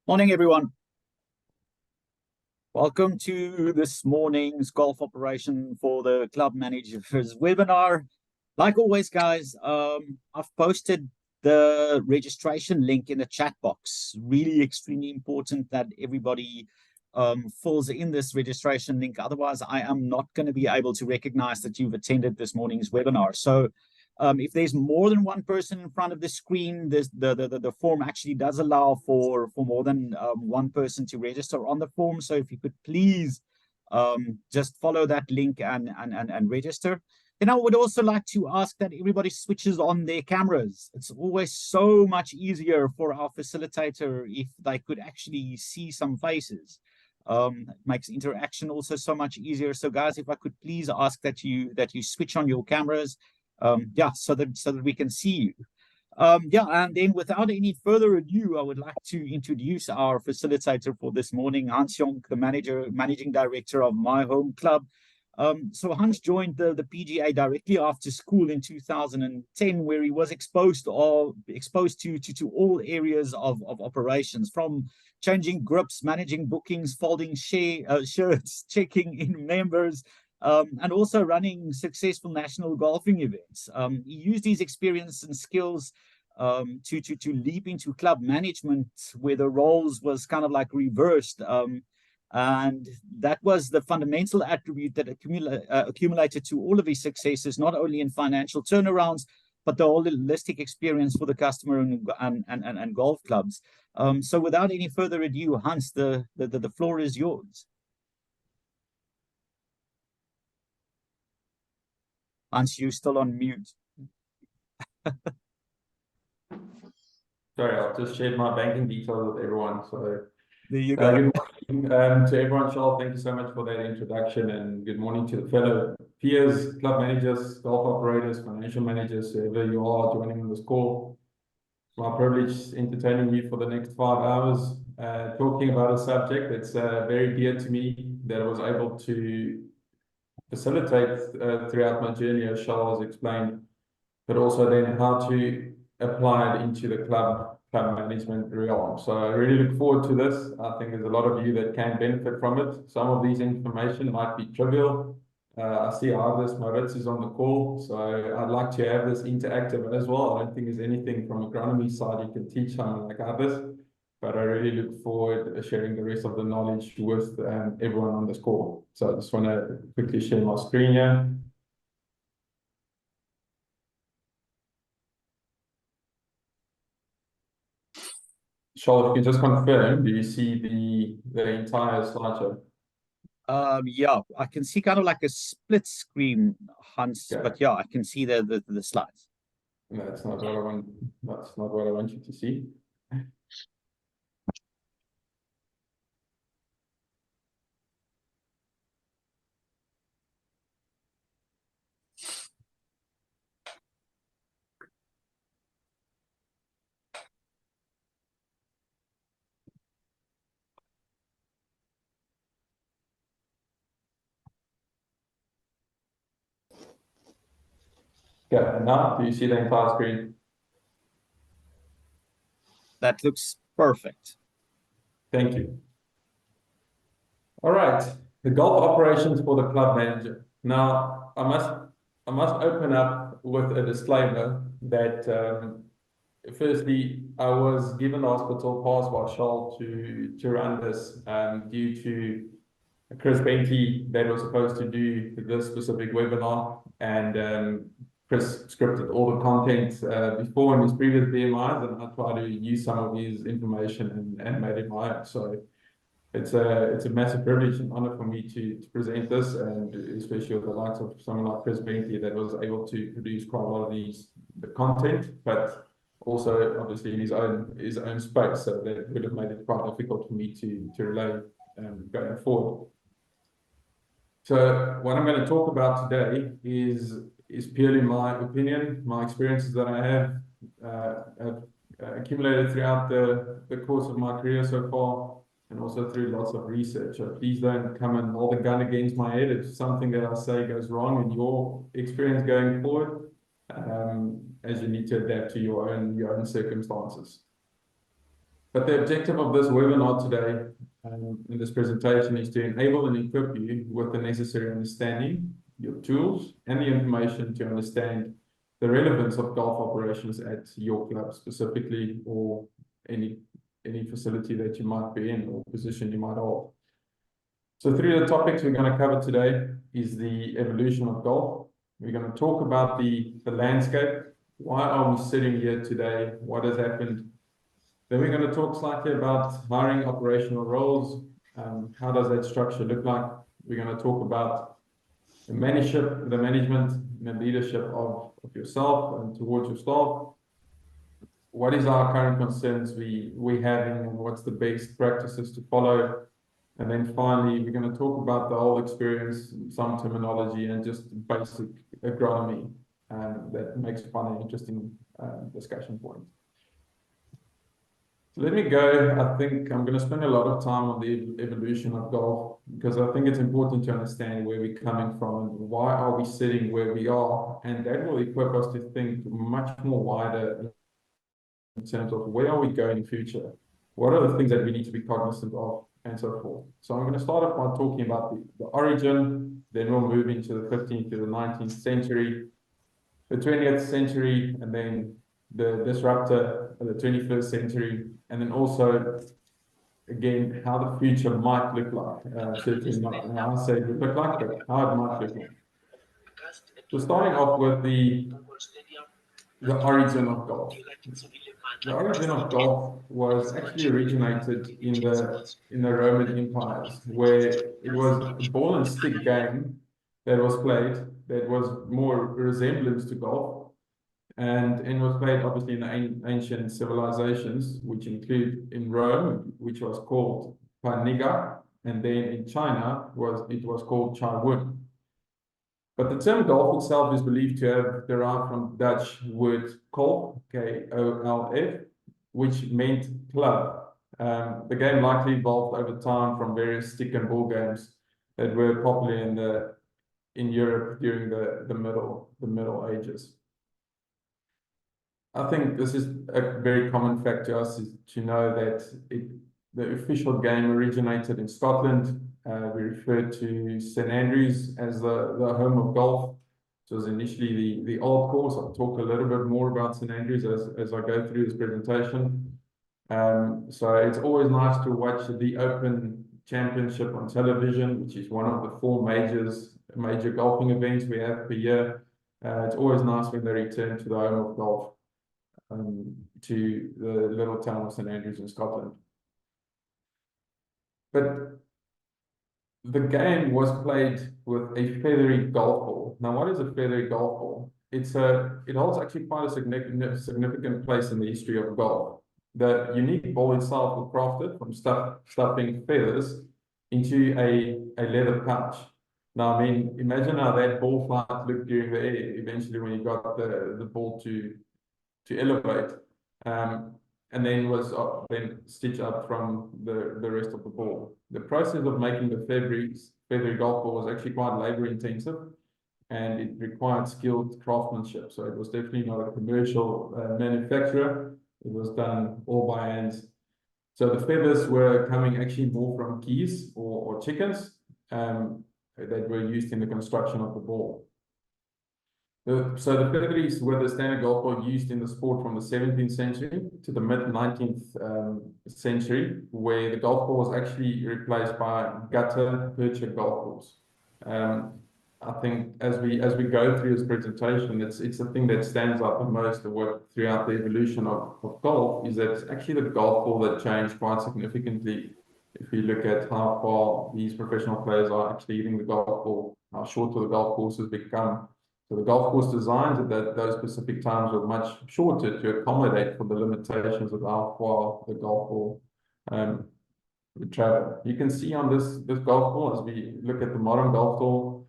Morning, everyone. Welcome to this morning's golf operation for the club managers webinar. Like always, guys, I've posted the registration link in the chat box. Really extremely important that everybody fills in this registration link. Otherwise, I am not going to be able to recognize that you've attended this morning's webinar. So if there's more than one person in front of the screen, the form actually does allow for more than one person to register on the form. So if you could please just follow that link and register. Then I would also like to ask that everybody switches on their cameras. It's always so much easier for our facilitator if they could actually see some faces. It makes interaction also so much easier. So guys, if I could please ask that you switch on your cameras. So that we can see you. And then without any further ado, I would like to introduce our facilitator for this morning, Hans Jonk, the managing director of My Home Club. So Hans joined the PGA directly after school in 2010, where he was exposed to all areas of operations, from changing grips, managing bookings, folding shirts, checking in members, and also running successful national golfing events. He used his experience and skills to leap into club management, where the roles was kind of like reversed. And that was the fundamental attribute that accumulated to all of his successes, not only in financial turnarounds, but the whole holistic experience for the customer and golf clubs. So without any further ado, Hans, the floor is yours. Hans, you're still on mute. Sorry, I've just shared my banking details with everyone. So there you go. Good morning to everyone. Charles, thank you so much for that introduction, and good morning to the fellow peers, club managers, golf operators, financial managers, whoever you are joining on this call. It's my privilege entertaining you for the next 5 hours, talking about a subject that's very dear to me, that I was able to facilitate throughout my journey, as Charles has explained, but also then how to apply it into the club management realm. So I really look forward to this. I think there's a lot of you that can benefit from it. Some of these information might be trivial. I see Harvest Maurits is on the call, so I'd like to have this interactive as well. I don't think there's anything from agronomy side you can teach someone like Harvest, but I really look forward to sharing the rest of the knowledge with everyone on this call. So I just want to quickly share my screen here. Charles, if you just confirm, do you see the entire slideshow? Yeah, I can see kind of like a split screen, Hans, Okay. but yeah, I can see the slides. That's not what I want. That's not what I want you to see. Okay, now do you see the entire screen? That looks perfect. Thank you. All right, the golf operations for the club manager. Now, I must open up with a disclaimer that firstly, I was given the hospital pass by Charles to run this due to Chris Bentley that was supposed to do this specific webinar, and Chris scripted all the content before in his previous BMIs, and I tried to use some of his information and made it my own. So it's a massive privilege and honor for me to present this, and especially with the likes of someone like Chris Bentley that was able to produce quite a lot of the content, but also obviously in his own space. So that would have made it quite difficult for me to relay going forward. So what I'm going to talk about today is purely my opinion, my experiences that I have accumulated throughout the course of my career so far, and also through lots of research. So please don't come and hold a gun against my head if something that I say goes wrong in your experience going forward, as you need to adapt to your own circumstances. But the objective of this webinar today, in this presentation, is to enable and equip you with the necessary understanding, your tools, and the information to understand the relevance of golf operations at your club specifically, or any facility that you might be in or position you might hold. So three of the topics we're going to cover today is the evolution of golf. We're going to talk about the landscape. Why are we sitting here today? What has happened? Then we're going to talk slightly about hiring operational roles. How does that structure look like? We're going to talk about the management, and the leadership of yourself and towards your staff. What is our current concerns we having, and what's the best practices to follow? And then finally, we're going to talk about the whole experience, some terminology, and just basic agronomy that makes fun and interesting discussion point. So let me go. I think I'm going to spend a lot of time on the evolution of golf, because I think it's important to understand where we're coming from and why are we sitting where we are. And that will equip us to think much more wider in terms of where are we going in the future? What are the things that we need to be cognizant of, and so forth. So I'm going to start off by talking about the origin, then we'll move into the 15th to the 19th century, the 20th century, and then the disruptor of the 21st century, and then also, again, how the future might look like. Certainly not how I say it would look like, but how it might look like. So starting off with the origin of golf. The origin of golf was actually originated in the Roman empires, where it was a ball and stick game that was played that was more resemblance to golf, and was played obviously in the ancient civilizations, which include in Rome, which was called Paniga, and then in China it was called Chai Wen. But the term golf itself is believed to have derived from Dutch word kolf, K-O-L-F, which meant club. The game likely evolved over time from various stick and ball games that were popular in Europe during the Middle Ages. I think this is a very common fact to us, is to know that the official game originated in Scotland. We refer to St Andrews as the home of golf. So it was initially the old course. I'll talk a little bit more about St Andrews as I go through this presentation. So it's always nice to watch the Open Championship on television, which is one of the four major golfing events we have per year. It's always nice when they return to the home of golf, to the little town of St Andrews in Scotland. But the game was played with a feathery golf ball. Now, what is a feathery golf ball? It holds actually quite a significant place in the history of golf. The unique ball itself was crafted from stuffing feathers into a leather pouch. Now, I mean, imagine how that ball flight looked during the air, eventually when you got the ball to elevate, and then was then stitched up from the rest of the ball. The process of making the feathery golf ball was actually quite labor intensive, and it required skilled craftsmanship. So it was definitely not a commercial manufacturer. It was done all by hand. So the feathers were coming actually more from geese or chickens that were used in the construction of the ball. So the featheries were the standard golf ball used in the sport from the 17th century to the mid-19th century, where the golf ball was actually replaced by gutta percha golf balls. I think as we go through this presentation, it's the thing that stands out the most throughout the evolution of golf, is that it's actually the golf ball that changed quite significantly. If you look at how far these professional players are actually hitting the golf ball, how shorter the golf courses become. So the golf course designs at those specific times were much shorter to accommodate for the limitations of how far the golf ball would travel. You can see on this golf ball, as we look at the modern golf ball,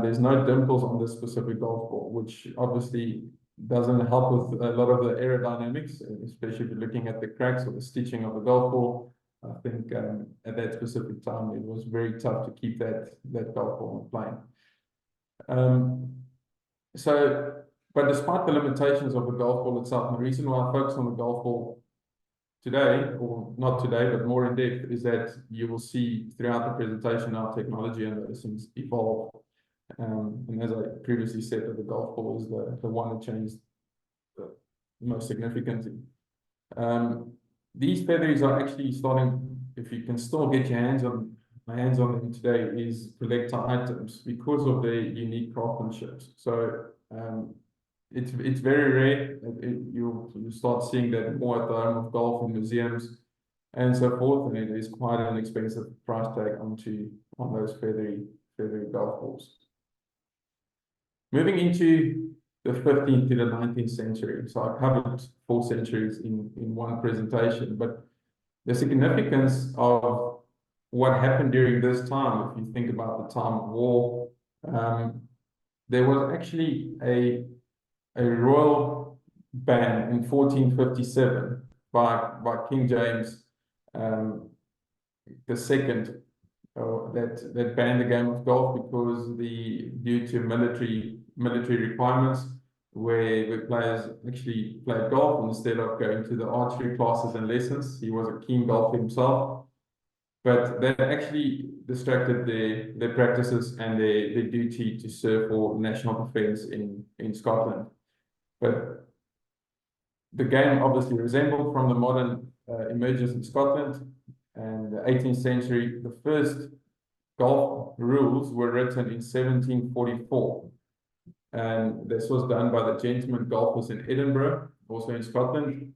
there's no dimples on this specific golf ball, which obviously doesn't help with a lot of the aerodynamics, especially if you're looking at the cracks or the stitching of the golf ball. I think at that specific time, it was very tough to keep that golf ball in plane. But despite the limitations of the golf ball itself, and the reason why I focus on the golf ball today, or not today, but more in depth, is that you will see throughout the presentation how technology and those things evolve. And as I previously said, that the golf ball is the one that changed the most significantly. These featheries are actually starting, if you can still get your hands on them today, is collector items because of their unique craftsmanship. So it's very rare. You'll start seeing that more at the home of golf in museums and so forth, and it is quite an expensive price tag on those feathery golf balls. Moving into the 15th to the 19th century. So I covered 4 centuries in one presentation, but the significance of what happened during this time, if you think about the time of war, there was actually a royal ban in 1457 by King James the second that banned the game of golf because due to military requirements where players actually played golf instead of going to the archery classes and lessons. He was a keen golfer himself, but that actually distracted their practices and their duty to serve for national defence in Scotland. But the game obviously resembled from the modern emergence in Scotland and the 18th century. The first golf rules were written in 1744. And this was done by the gentlemen golfers in Edinburgh, also in Scotland.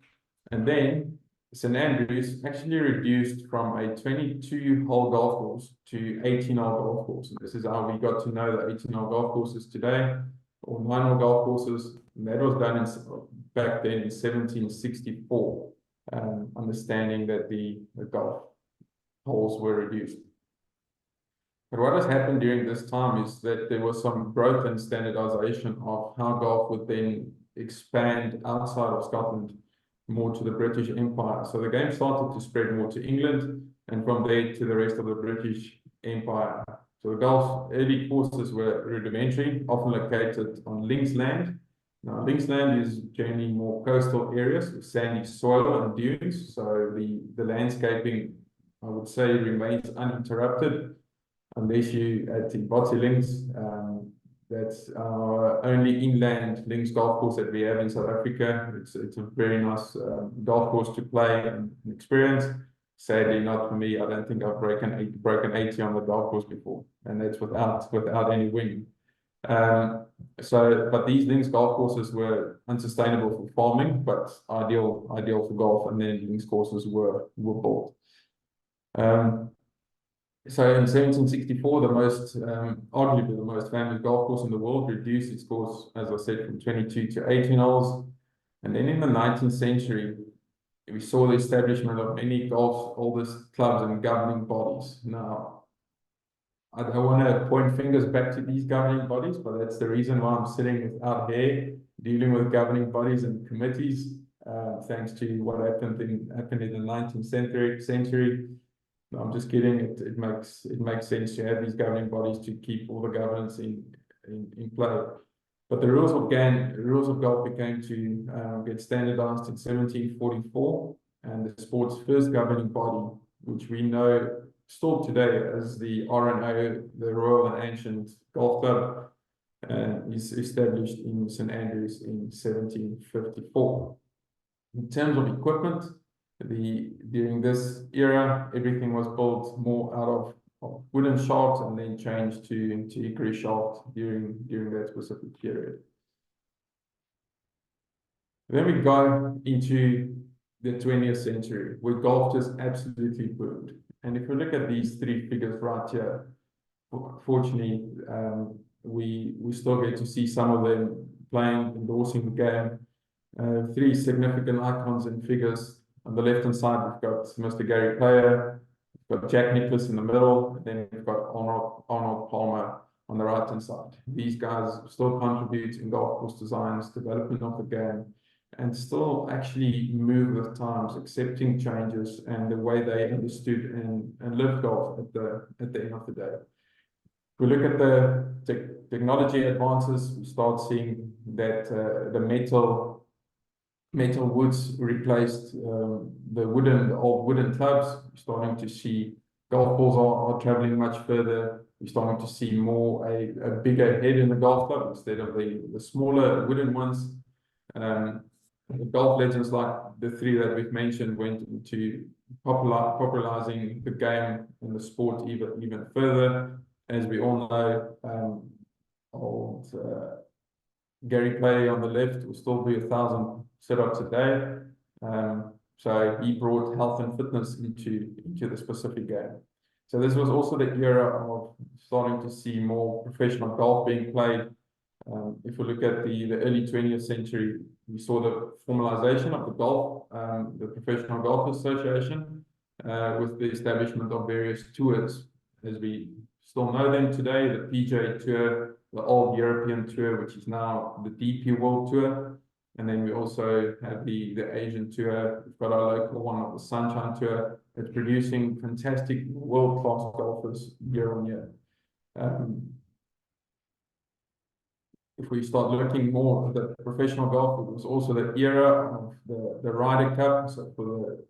And then St Andrews actually reduced from a 22-hole golf course to 18-hole golf course. And this is how we got to know the 18-hole golf courses today, or 9-hole golf courses. And that was done back then in 1764, understanding that the golf holes were reduced. But what has happened during this time is that there was some growth and standardization of how golf would then expand outside of Scotland more to the British Empire. So the game started to spread more to England and from there to the rest of the British Empire. So the golf's early courses were rudimentary, often located on links land. Now, links land is generally more coastal areas with sandy soil and dunes. So the landscaping, I would say, remains uninterrupted unless you at the Botty Links. That's our only inland links golf course that we have in South Africa. It's a very nice golf course to play and experience. Sadly, not for me. I don't think I've broken 80 on the golf course before, and that's without any wind. But these links golf courses were unsustainable for farming, but ideal for golf, and then links courses were built. So in 1764, arguably the most famous golf course in the world, reduced its course, as I said, from 22 to 18 holes. And then in the 19th century, we saw the establishment of many golf's oldest clubs and governing bodies. Now, I don't want to point fingers back to these governing bodies, but that's the reason why I'm sitting without hair, dealing with governing bodies and committees, thanks to what happened in the 19th century. I'm just kidding. It makes sense to have these governing bodies to keep all the governance in play. But the rules of golf began to get standardized in 1744, and the sport's first governing body, which we know still today as the R&O, the Royal and Ancient Golf Club, is established in St Andrews in 1754. In terms of equipment, during this era, everything was built more out of wooden shafts and then changed to hickory shaft during that specific period. Then we go into the 20th century, where golf just absolutely boomed. And if we look at these 3 figures right here, fortunately, we still get to see some of them playing, endorsing the game. 3 significant icons and figures. On the left-hand side, we've got Mr. Gary Player, we've got Jack Nicklaus in the middle, and then we've got Arnold Palmer on the right-hand side. These guys still contribute in golf course designs, development of the game, and still actually move with times, accepting changes and the way they understood and lived golf at the end of the day. If we look at the technology advances, we start seeing that the metal metal woods replaced the old wooden clubs. You're starting to see golf balls are traveling much further. You're starting to see more a bigger head in the golf club instead of the smaller wooden ones. The golf legends like the three that we've mentioned went into popularizing the game and the sport even further. As we all know, old Gary Player on the left will still do 1,000 sit-ups a day. So he brought health and fitness into the specific game. So this was also the era of starting to see more professional golf being played. If we look at the early 20th century, we saw the formalization of the golf, the Professional Golf Association, with the establishment of various tours, as we still know them today, the PGA Tour, the old European Tour, which is now the DP World Tour. And then we also have the Asian Tour. We've got our local one of the Sunshine Tour. It's producing fantastic world-class golfers year on year. If we start looking more at the professional golf, it was also the era of the Ryder Cup. So for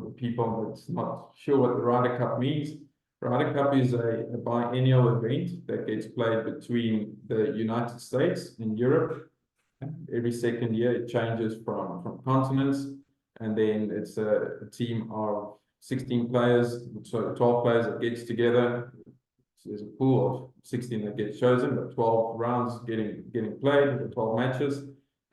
the people that's not sure what the Ryder Cup means, Ryder Cup is a biennial event that gets played between the United States and Europe. Every second year it changes from continents, and then it's a team of 16 players, so 12 players that gets together. So there's a pool of 16 that gets chosen, but 12 rounds getting played, the 12 matches,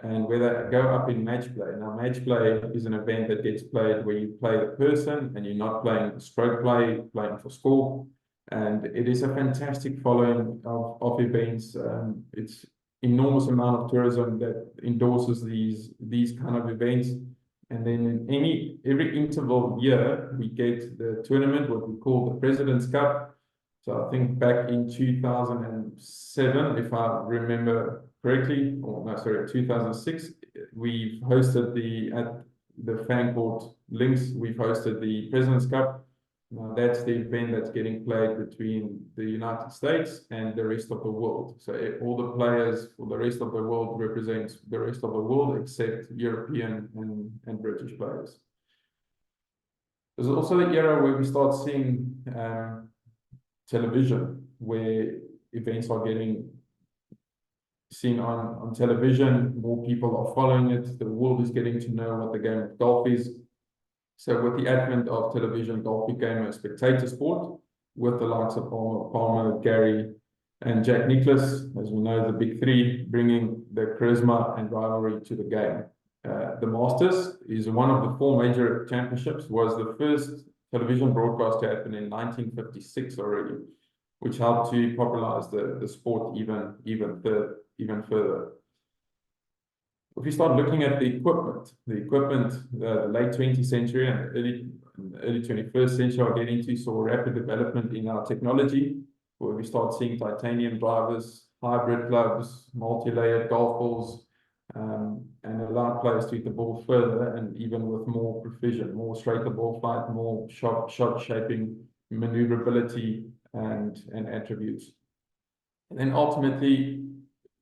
and where they go up in match play. Now, match play is an event that gets played where you play the person and you're not playing stroke play, playing for score. And it is a fantastic following of events. It's enormous amount of tourism that endorses these kind of events. And then in every interval year, we get the tournament, what we call the President's Cup. So I think back in 2007, if I remember correctly, or no, sorry, 2006, we've hosted at the Fan Court Links, we've hosted the President's Cup. Now that's the event that's getting played between the United States and the rest of the world. So all the players for the rest of the world represent the rest of the world except European and British players. There's also the era where we start seeing television, where events are getting seen on television. More people are following it. The world is getting to know what the game of golf is. So with the advent of television, golf became a spectator sport with the likes of Palmer, Gary, and Jack Nicklaus, as we know, the big three, bringing the charisma and rivalry to the game. The Masters is one of the 4 major championships, was the first television broadcast to happen in 1956 already, which helped to popularize the sport even further. If you start looking at the equipment, the late 20th century and early 21st century are getting to saw rapid development in our technology, where we start seeing titanium drivers, hybrid clubs, multi-layered golf balls, and allow players to hit the ball further and even with more precision, more straighter ball flight, more shot shaping, maneuverability, and attributes. And then ultimately,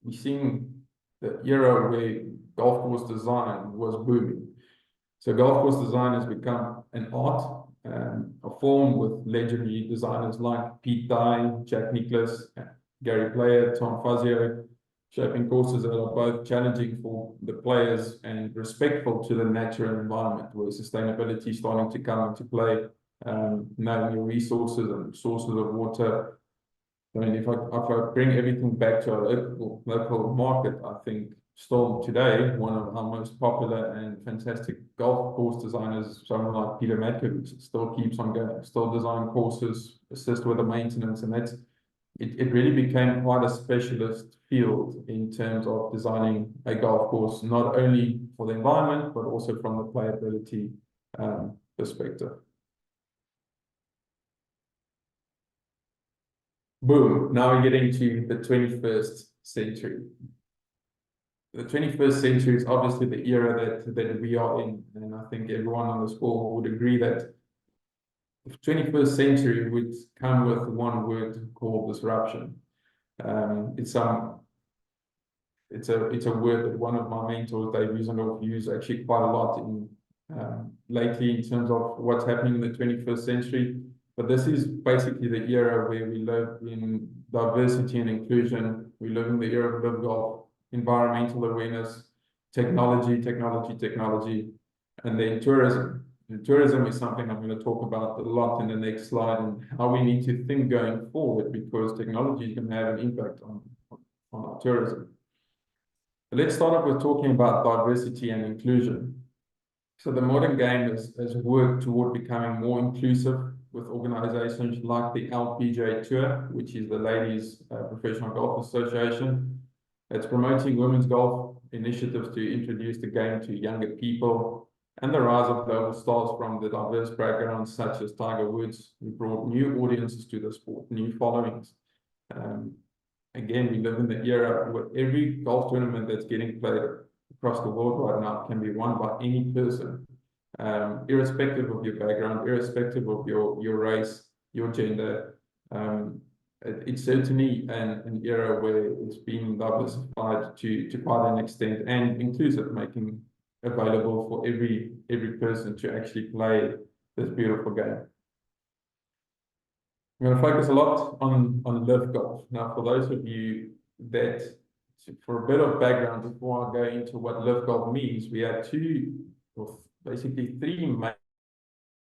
we're seeing the era where golf course design was booming. So golf course design has become an art, a form with legendary designers like Pete Dye, Jack Nicklaus, Gary Player, Tom Fazio, shaping courses that are both challenging for the players and respectful to the natural environment, where sustainability is starting to come into play, knowing your resources and sources of water. I mean, if I bring everything back to our local market, I think still today, one of our most popular and fantastic golf course designers, someone like Peter Matkovich, still keeps on going, still design courses, assist with the maintenance, and it really became quite a specialist field in terms of designing a golf course, not only for the environment, but also from the playability perspective. Boom, now we're getting to the 21st century. The 21st century is obviously the era that we are in, and I think everyone on this call would agree that the 21st century would come with one word called disruption. It's it's a word that one of my mentors, Dave Usendorf, used actually quite a lot in lately in terms of what's happening in the 21st century. But this is basically the era where we live in diversity and inclusion. We live in the era of live golf, environmental awareness, technology, and then tourism. And tourism is something I'm going to talk about a lot in the next slide, and how we need to think going forward, because technology is going to have an impact on our tourism. But let's start off with talking about diversity and inclusion. So the modern game has worked toward becoming more inclusive, with organizations like the LPGA Tour, which is the Ladies Professional Golf Association, that's promoting women's golf initiatives to introduce the game to younger people, and the rise of global stars from the diverse backgrounds such as Tiger Woods, who brought new audiences to the sport, new followings. Again, we live in the era where every golf tournament that's getting played across the world right now can be won by any person, irrespective of your background, irrespective of your race, your gender. It's certainly an era where it's been diversified to quite an extent, and inclusive, making available for every person to actually play this beautiful game. I'm going to focus a lot on live golf. Now, for those of you that, for a bit of background before I go into what live golf means, we have basically three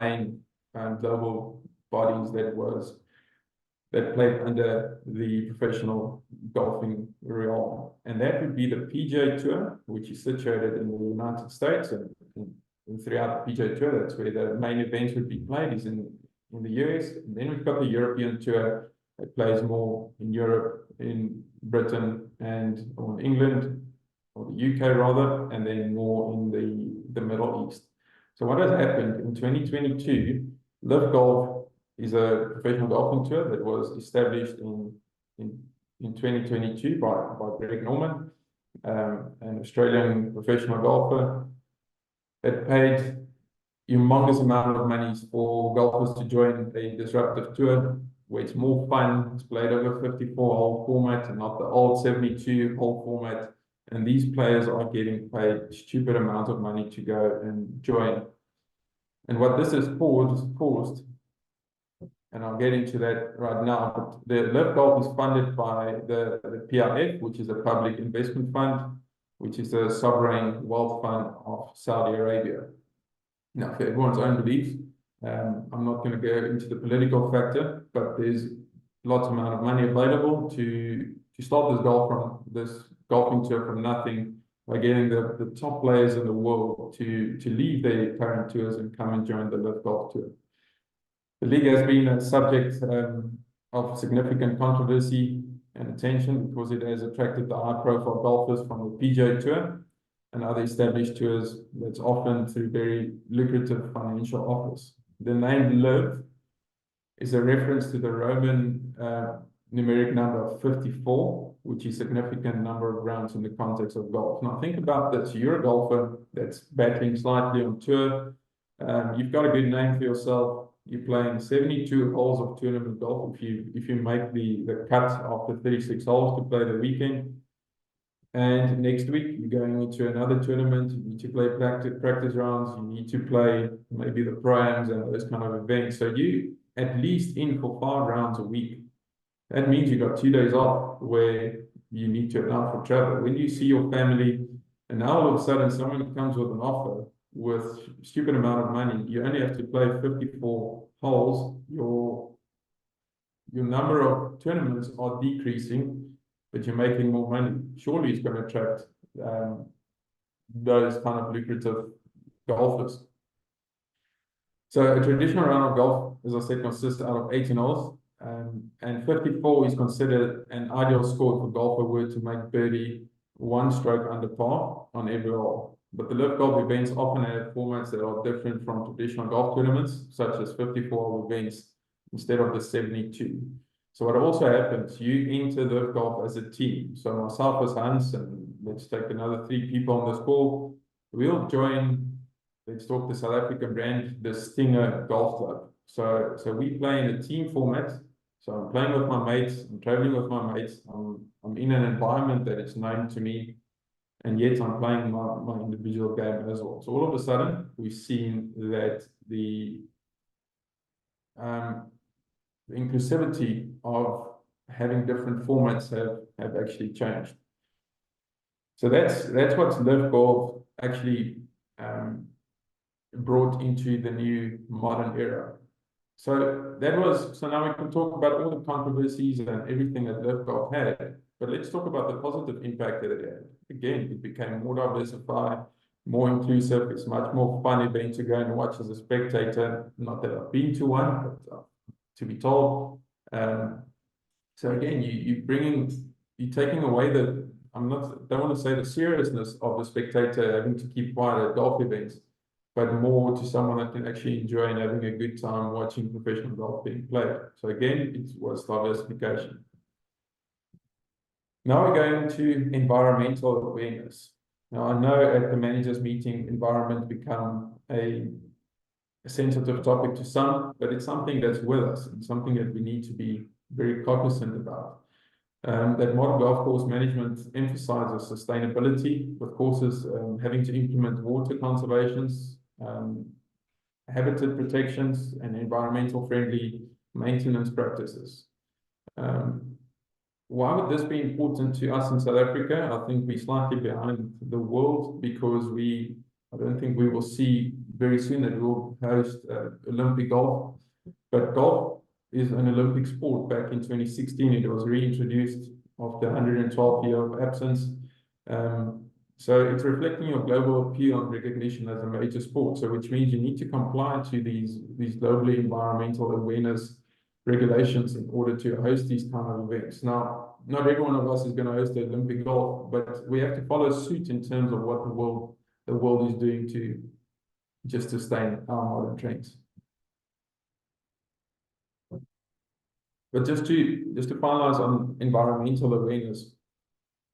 main global bodies that played under the professional golfing realm. And that would be the PGA Tour, which is situated in the United States, and throughout the PGA Tour, that's where the main events would be played, is in the US. And then we've got the European Tour that plays more in Europe, in Britain, or in England, or the UK rather, and then more in the Middle East. So what has happened in 2022, Live Golf is a professional golfing tour that was established in 2022 by Greg Norman, an Australian professional golfer, that paid humongous amount of money for golfers to join a disruptive tour where it's more fun. It's played over 54-hole format and not the old 72-hole format. And these players are getting paid stupid amounts of money to go and join. And what this has caused, and I'll get into that right now, but the Live Golf is funded by the PIF, which is a public investment fund, which is a sovereign wealth fund of Saudi Arabia. Now, for everyone's own beliefs, I'm not going to go into the political factor, but there's lots of amount of money available to start this golfing tour from nothing, by getting the top players in the world to leave their current tours and come and join the Live Golf Tour. The league has been a subject of significant controversy and attention, because it has attracted the high-profile golfers from the PGA Tour and other established tours that's often through very lucrative financial offers. The name Live is a reference to the Roman numeric number of 54, which is a significant number of rounds in the context of golf. Now think about this: you're a golfer that's battling slightly on tour. You've got a good name for yourself. You're playing 72 holes of tournament golf. If you make the cut after 36 holes to play the weekend, and next week you're going into another tournament, you need to play practice rounds, you need to play maybe the Pro-Ams and those kind of events. So you at least in for 5 rounds a week. That means you got 2 days off where you need to allow for travel. When you see your family, and now all of a sudden someone comes with an offer with stupid amount of money, you only have to play 54 holes, your number of tournaments are decreasing, but you're making more money. Surely it's going to attract those kind of lucrative golfers. So a traditional round of golf, as I said, consists out of 18 holes, and 54 is considered an ideal score for golfer were to make birdie 1 stroke under par on every hole. But the Live Golf events often have formats that are different from traditional golf tournaments, such as 54-hole events instead of the 72. So what also happens, you enter Live Golf as a team. So myself as Hans, and let's take another 3 people on this call, we'll join, let's talk the South African brand, the Stinger Golf Club. So we play in a team format. So I'm playing with my mates, I'm traveling with my mates, I'm in an environment that is known to me, and yet I'm playing my individual game as well. So all of a sudden, we've seen that the inclusivity of having different formats have actually changed. So that's what Live Golf actually brought into the new modern era. So now we can talk about all the controversies and everything that Live Golf had, but let's talk about the positive impact that it had. Again, it became more diversified, more inclusive. It's much more fun event to go and watch as a spectator. Not that I've been to one, but to be told. So again, you're taking away don't want to say the seriousness of the spectator having to keep quiet at golf events, but more to someone that can actually enjoy and having a good time watching professional golf being played. So again, it was diversification. Now we're going to environmental awareness. Now I know at the managers meeting, environment become a sensitive topic to some, but it's something that's with us and something that we need to be very cognizant about. That modern golf course management emphasizes sustainability, with courses having to implement water conservations, habitat protections, and environmental friendly maintenance practices. Why would this be important to us in South Africa? I think we're slightly behind the world because I don't think we will see very soon that we'll host Olympic golf, but golf is an Olympic sport. Back in 2016, it was reintroduced after 112 years of absence. So it's reflecting your global appeal and recognition as a major sport. So which means you need to comply to these globally environmental awareness regulations in order to host these kind of events. Now, not every one of us is going to host the Olympic golf, but we have to follow suit in terms of what the world is doing to just sustain our modern trends. But just to finalize on environmental awareness,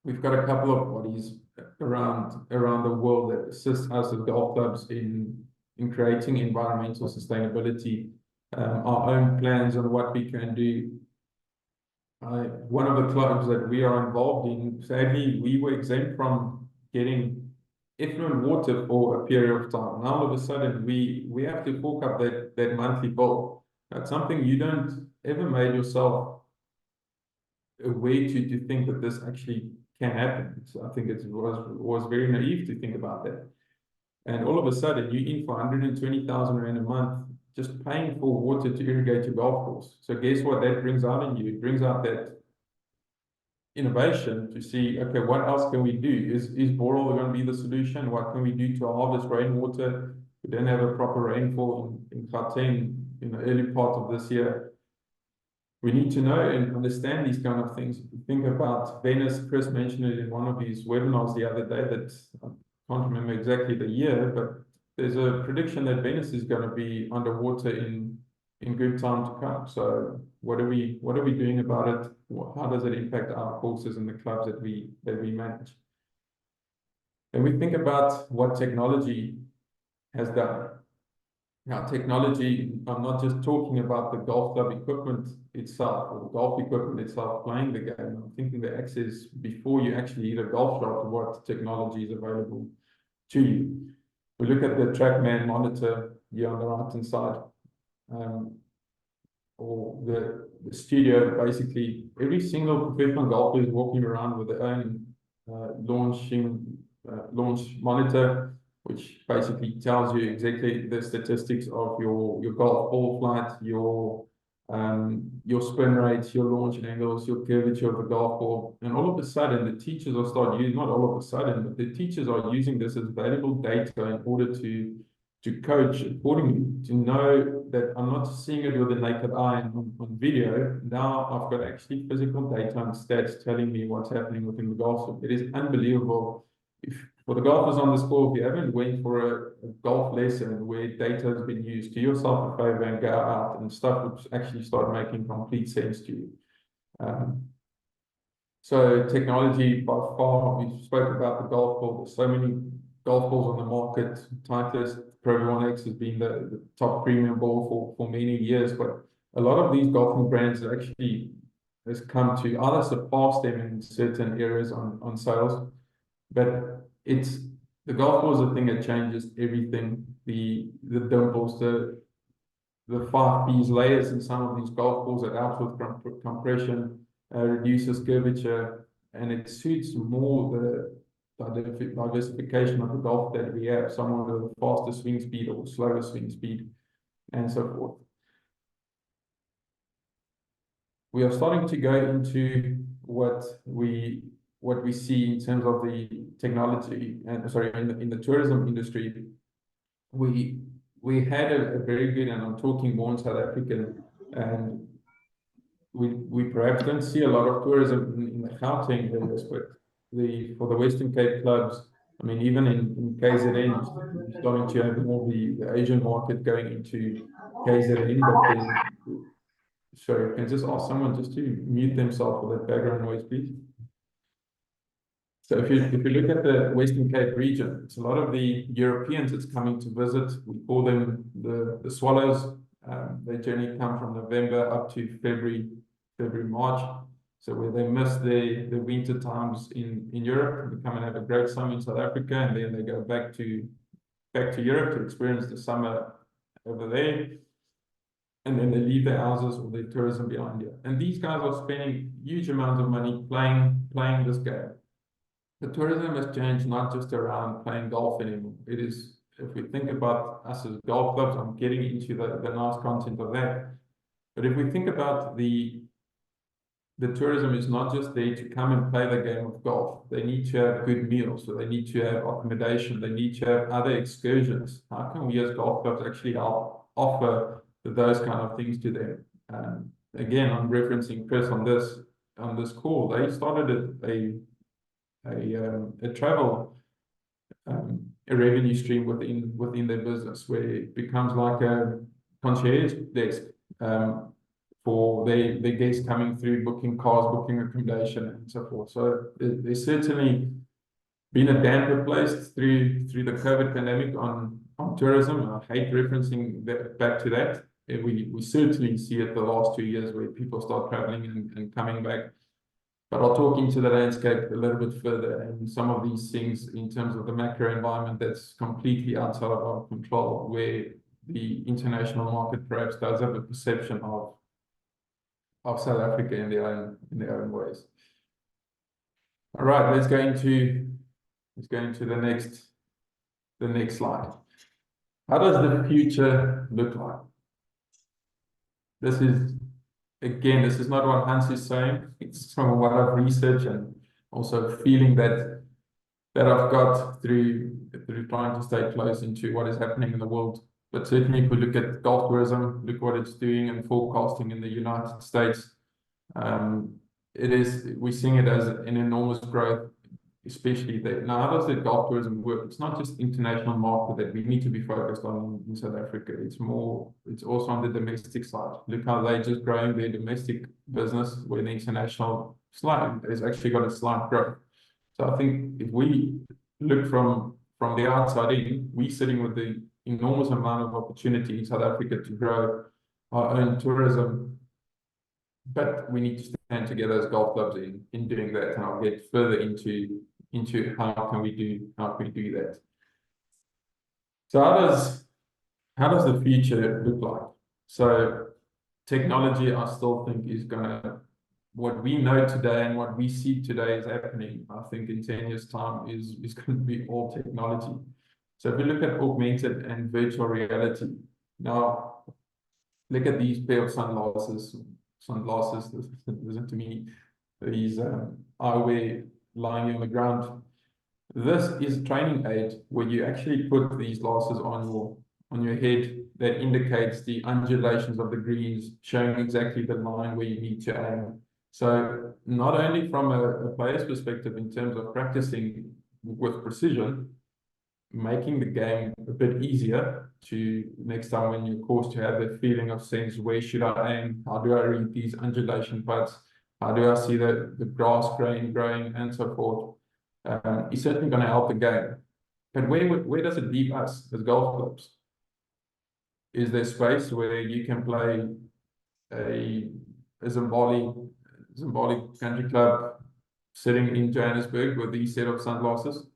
we've got a couple of bodies around the world that assist us as golf clubs in creating environmental sustainability, our own plans on what we can do. One of the clubs that we are involved in, sadly, we were exempt from getting effluent water for a period of time. Now all of a sudden we have to fork up that monthly bill. That's something you don't ever made yourself aware to think that this actually can happen. So I think it was very naive to think about that. And all of a sudden you're in for 120,000 Rand a month just paying for water to irrigate your golf course. So guess what that brings out in you? It brings out that innovation to see, okay, what else can we do? Is borehole going to be the solution? What can we do to harvest rainwater? We don't have a proper rainfall in Gauteng in the early part of this year. We need to know and understand these kind of things. Think about Venice. Chris mentioned it in one of his webinars the other day that I can't remember exactly the year, but there's a prediction that Venice is going to be underwater in good time to come. So what are we doing about it? How does it impact our courses and the clubs that we manage? And we think about what technology has done. Now, technology, I'm not just talking about the golf club equipment itself or the golf equipment itself playing the game. I'm thinking the access before you actually hit a golf shot to what technology is available to you. We look at the TrackMan monitor here on the right-hand side, or the studio. Basically, every single professional golfer is walking around with their own launch monitor, which basically tells you exactly the statistics of your golf ball flight, your spin rates, your launch angles, your curvature of the golf ball. And all of a sudden, the teachers will start using, not all of a sudden, but the teachers are using this as valuable data in order to coach accordingly, to know that I'm not seeing it with the naked eye on video. Now I've got actually physical data and stats telling me what's happening within the golf swing. It is unbelievable. For the golfers on this call, if you haven't went for a golf lesson where data has been used, do yourself a favor and go out, and stuff will actually start making complete sense to you. So technology, by far, we spoke about the golf ball. There's so many golf balls on the market. Titleist Pro V1X has been the top premium ball for many years, but a lot of these golfing brands actually has come to either surpass them in certain areas on sales, but it's the golf ball is the thing that changes everything. The dimples, the 5 Ps layers in some of these golf balls that helps with compression, reduces curvature, and it suits more the diversification of the golf that we have, someone with a faster swing speed or slower swing speed, and so forth. We are starting to go into what we see in terms of the technology and sorry in the tourism industry. We had a very good, and I'm talking more in South African, and we perhaps don't see a lot of tourism in the Gauteng areas, but for the Western Cape clubs, I mean, even in KZN, you're starting to have more the Asian market going into KZN, but then, sorry, can I just ask someone just to mute themselves for that background noise, please? So if you look at the Western Cape region, it's a lot of the Europeans that's coming to visit. We call them the swallows. They generally come from November up to February, March. So where they miss the winter times in Europe, they come and have a great summer in South Africa, and then they go back to Europe to experience the summer over there. And then they leave their houses or their tourism behind here. And these guys are spending huge amounts of money playing this game. The tourism has changed not just around playing golf anymore. It is, if we think about us as golf clubs, I'm getting into the nice content of that. But if we think about the tourism is not just there to come and play the game of golf. They need to have good meals, so they need to have accommodation, they need to have other excursions. How can we as golf clubs actually help offer those kind of things to them? Again, I'm referencing Chris on this call. They started a travel a revenue stream within their business, where it becomes like a concierge desk for their guests coming through, booking cars, booking accommodation, and so forth. So there's certainly been a damper placed through the COVID pandemic on tourism. I hate referencing back to that. We certainly see it the last 2 years where people start traveling and coming back. But I'll talk into the landscape a little bit further, and some of these things in terms of the macro environment that's completely outside of our control, where the international market perhaps does have a perception of South Africa in their own ways. All right, let's go into the next slide. How does the future look like? This is not what Hans is saying. It's from what I've researched and also feeling that I've got through trying to stay close into what is happening in the world. But certainly, if we look at golf tourism, look what it's doing and forecasting in the United States, we're seeing it as an enormous growth, especially there. Now, how does the golf tourism work? It's not just international market that we need to be focused on in South Africa. It's also on the domestic side. Look how they're just growing their domestic business, where the international has actually got a slight growth. So I think if we look from the outside in, we're sitting with the enormous amount of opportunity in South Africa to grow our own tourism. But we need to stand together as golf clubs in doing that, and I'll get further into how can we do that. So how does the future look like? So technology, I still think, is gonna, what we know today and what we see today is happening, I think in 10 years' time is going to be all technology. So if we look at augmented and virtual reality, now look at these pair of sunglasses, listen to me, these eyewear lying on the ground. This is a training aid where you actually put these glasses on your head that indicates the undulations of the greens, showing exactly the line where you need to aim. So not only from a player's perspective in terms of practicing with precision, making the game a bit easier to next time when you're course to have the feeling of sense, where should I aim? How do I read these undulation putts? How do I see the grass growing and so forth? It's certainly going to help the game. But where does it leave us as golf clubs? Is there space where you can play a Zimbabwe country club sitting in Johannesburg with these set of sunglasses?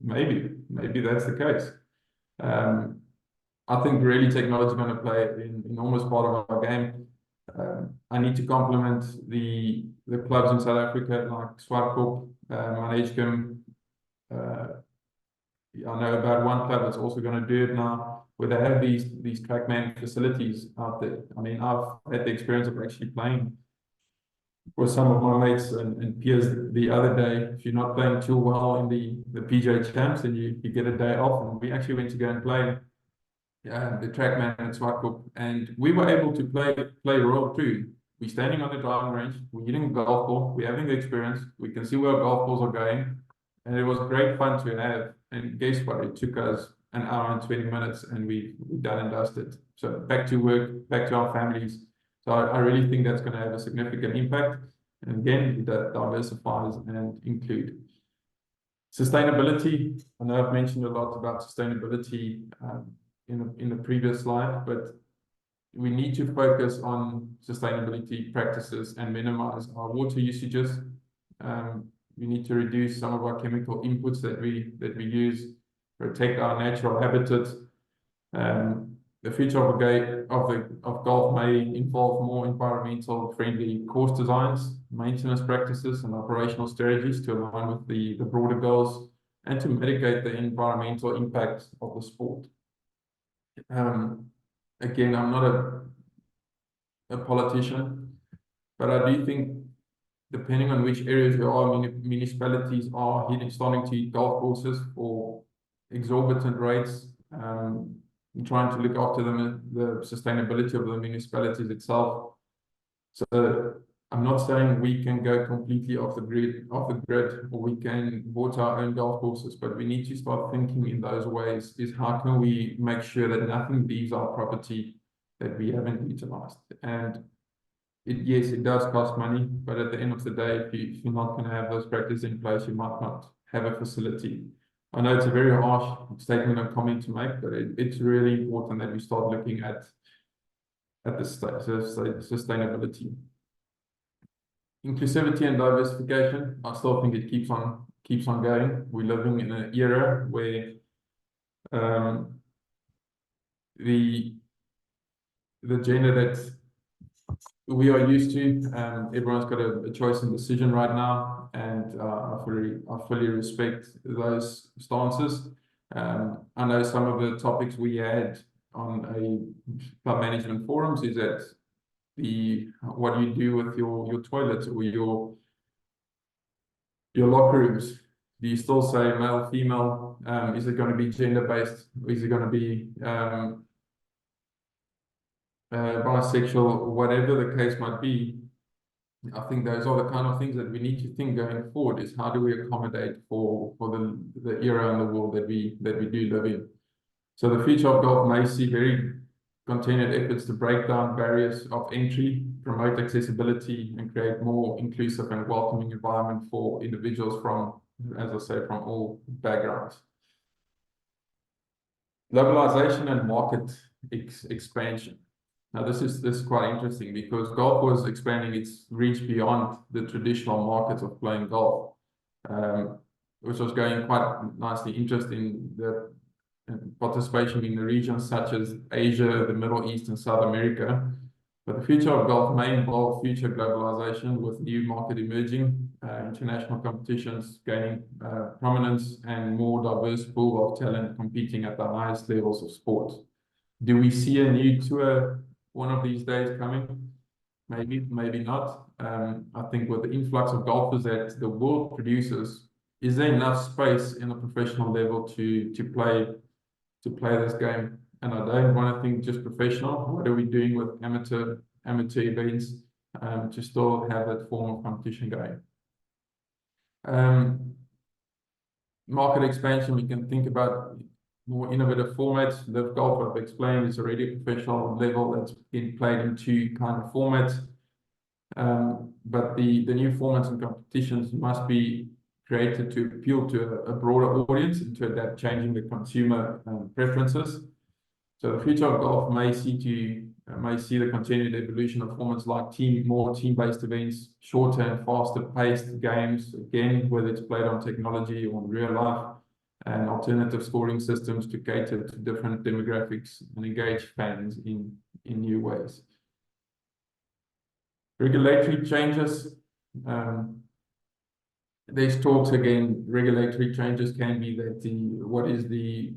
Maybe that's the case. I think really technology is going to play an enormous part of our game. I need to compliment the clubs in South Africa like Swartkop, Managem. I know about one club that's also going to do it now, where they have these TrackMan facilities out there. I mean, I've had the experience of actually playing with some of my mates and peers the other day. If you're not playing too well in the PJ Champs, then you get a day off. And we actually went to go and play the TrackMan at Swartkop, and we were able to play Royal through. We're standing on the driving range, we're hitting a golf ball, we're having the experience, we can see where our golf balls are going, and it was great fun to have. And guess what? It took us an hour and 20 minutes, and we done and dusted. So back to work, back to our families. So I really think that's going to have a significant impact. And again, that diversifies and include sustainability. I know I've mentioned a lot about sustainability in the previous slide, but we need to focus on sustainability practices and minimize our water usages. We need to reduce some of our chemical inputs that we use, protect our natural habitat. The future of golf may involve more environmental friendly course designs, maintenance practices, and operational strategies to align with the broader goals and to mitigate the environmental impact of the sport. Again, I'm not a politician, but I do think, depending on which areas you are, municipalities are starting to eat golf courses for exorbitant rates, trying to look after the sustainability of the municipalities itself. So I'm not saying we can go completely off the grid, or we can water our own golf courses, but we need to start thinking in those ways. Is how can we make sure that nothing leaves our property that we haven't utilized? And yes, it does cost money, but at the end of the day, if you're not going to have those practices in place, you might not have a facility. I know it's a very harsh statement and comment to make, but it's really important that we start looking at the sustainability. Inclusivity and diversification, I still think it keeps on going. We're living in an era where the gender that we are used to, everyone's got a choice and decision right now, and I fully respect those stances. I know some of the topics we had on a club management forums is that what do you do with your toilets or your locker rooms? Do you still say male, female? Is it going to be gender based? Is it going to be bisexual? Whatever the case might be, I think those are the kind of things that we need to think going forward. Is how do we accommodate for the era and the world that we do live in? So the future of golf may see very continued efforts to break down barriers of entry, promote accessibility, and create more inclusive and welcoming environment for individuals from, as I say, from all backgrounds. Globalization and market expansion. Now, this is quite interesting because golf was expanding its reach beyond the traditional markets of playing golf, which was going quite nicely. Interest in the participation in the regions such as Asia, the Middle East, and South America. But the future of golf may involve future globalization with new market emerging, international competitions gaining prominence, and more diverse pool of talent competing at the highest levels of sport. Do we see a new tour one of these days coming? Maybe, maybe not. I think with the influx of golfers that the world produces, is there enough space in a professional level to play this game? And I don't want to think just professional. What are we doing with amateur events to still have that form of competition going? Market expansion, we can think about more innovative formats. Live Golf, I've explained, is already a professional level that's been played in two kind of formats. But the new formats and competitions must be created to appeal to a broader audience and to adapt changing the consumer preferences. So the future of golf may see the continued evolution of formats like more team-based events, shorter and faster-paced games, again, whether it's played on technology or in real life, and alternative scoring systems to cater to different demographics and engage fans in new ways. Regulatory changes. There's talks again, regulatory changes can be that what is the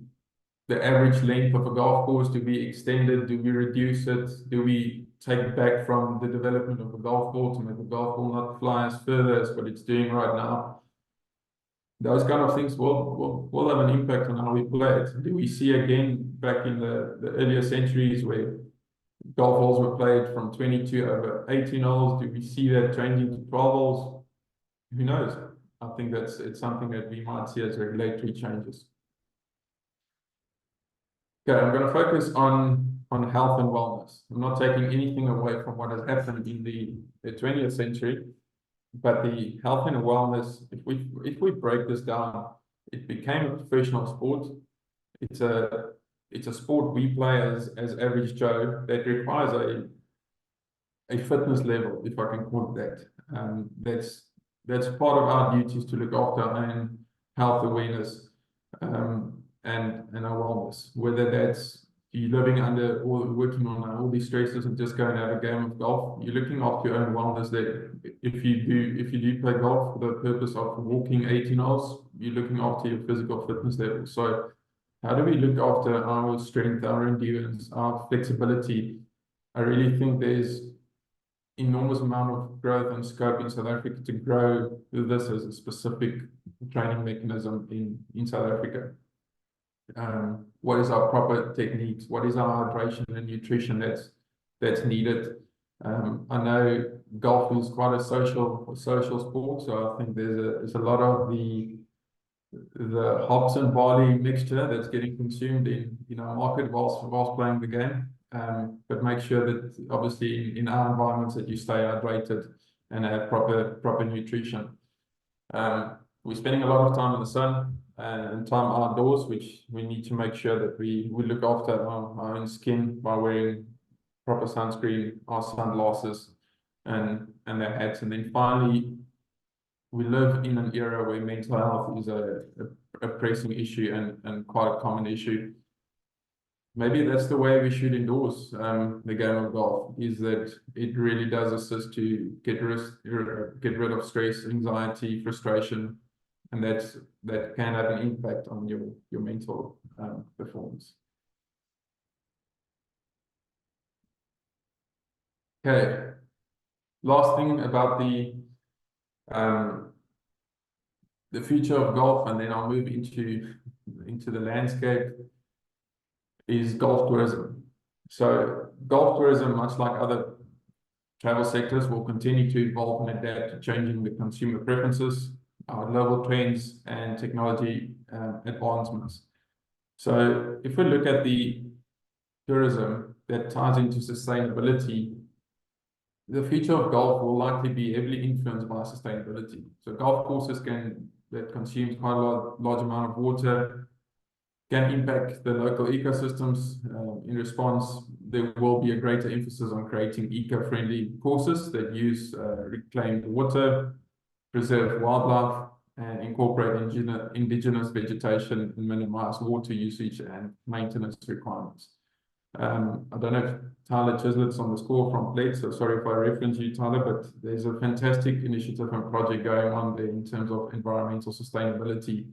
average length of a golf course to be extended? Do we reduce it? Do we take it back from the development of a golf ball to make the golf ball not fly as further as what it's doing right now? Those kind of things will have an impact on how we play it. Do we see again back in the earlier centuries where golf balls were played from 22 over 18 holes? Do we see that changing to 12 holes? Who knows? I think it's something that we might see as regulatory changes. Okay, I'm going to focus on health and wellness. I'm not taking anything away from what has happened in the 20th century, but the health and wellness, if we break this down, it became a professional sport. It's a sport we play as average Joe that requires a fitness level, if I can call it that. That's part of our duties to look after our own health awareness and our wellness, whether that's you living under or working on all these stresses and just go and have a game of golf. You're looking after your own wellness there. If you do play golf for the purpose of walking 18 holes, you're looking after your physical fitness level. So how do we look after our strength, our endurance, our flexibility? I really think there's enormous amount of growth and scope in South Africa to grow this as a specific training mechanism in South Africa. What is our proper techniques? What is our hydration and nutrition that's needed? I know golf is quite a social sport, so I think there's a lot of the hops and barley mixture that's getting consumed in our market whilst playing the game. But make sure that obviously in our environments that you stay hydrated and have proper nutrition. We're spending a lot of time in the sun and time outdoors, which we need to make sure that we look after our own skin by wearing proper sunscreen, our sunglasses, and their hats. And then finally, we live in an era where mental health is a pressing issue and quite a common issue. Maybe that's the way we should endorse the game of golf, is that it really does assist to get rid of stress, anxiety, frustration, and that can have an impact on your mental performance. Okay, last thing about the future of golf, and then I'll move into the landscape, is golf tourism. So golf tourism, much like other travel sectors, will continue to evolve and adapt to changing the consumer preferences, our global trends, and technology advancements. So if we look at the tourism that ties into sustainability, the future of golf will likely be heavily influenced by sustainability. So golf courses that consumes quite a large amount of water can impact the local ecosystems. In response, there will be a greater emphasis on creating eco-friendly courses that use reclaimed water, preserve wildlife, and incorporate indigenous vegetation and minimize water usage and maintenance requirements. I don't know if Tyler Chislett's on the score from Blade, so sorry if I reference you, Tyler, but there's a fantastic initiative and project going on there in terms of environmental sustainability,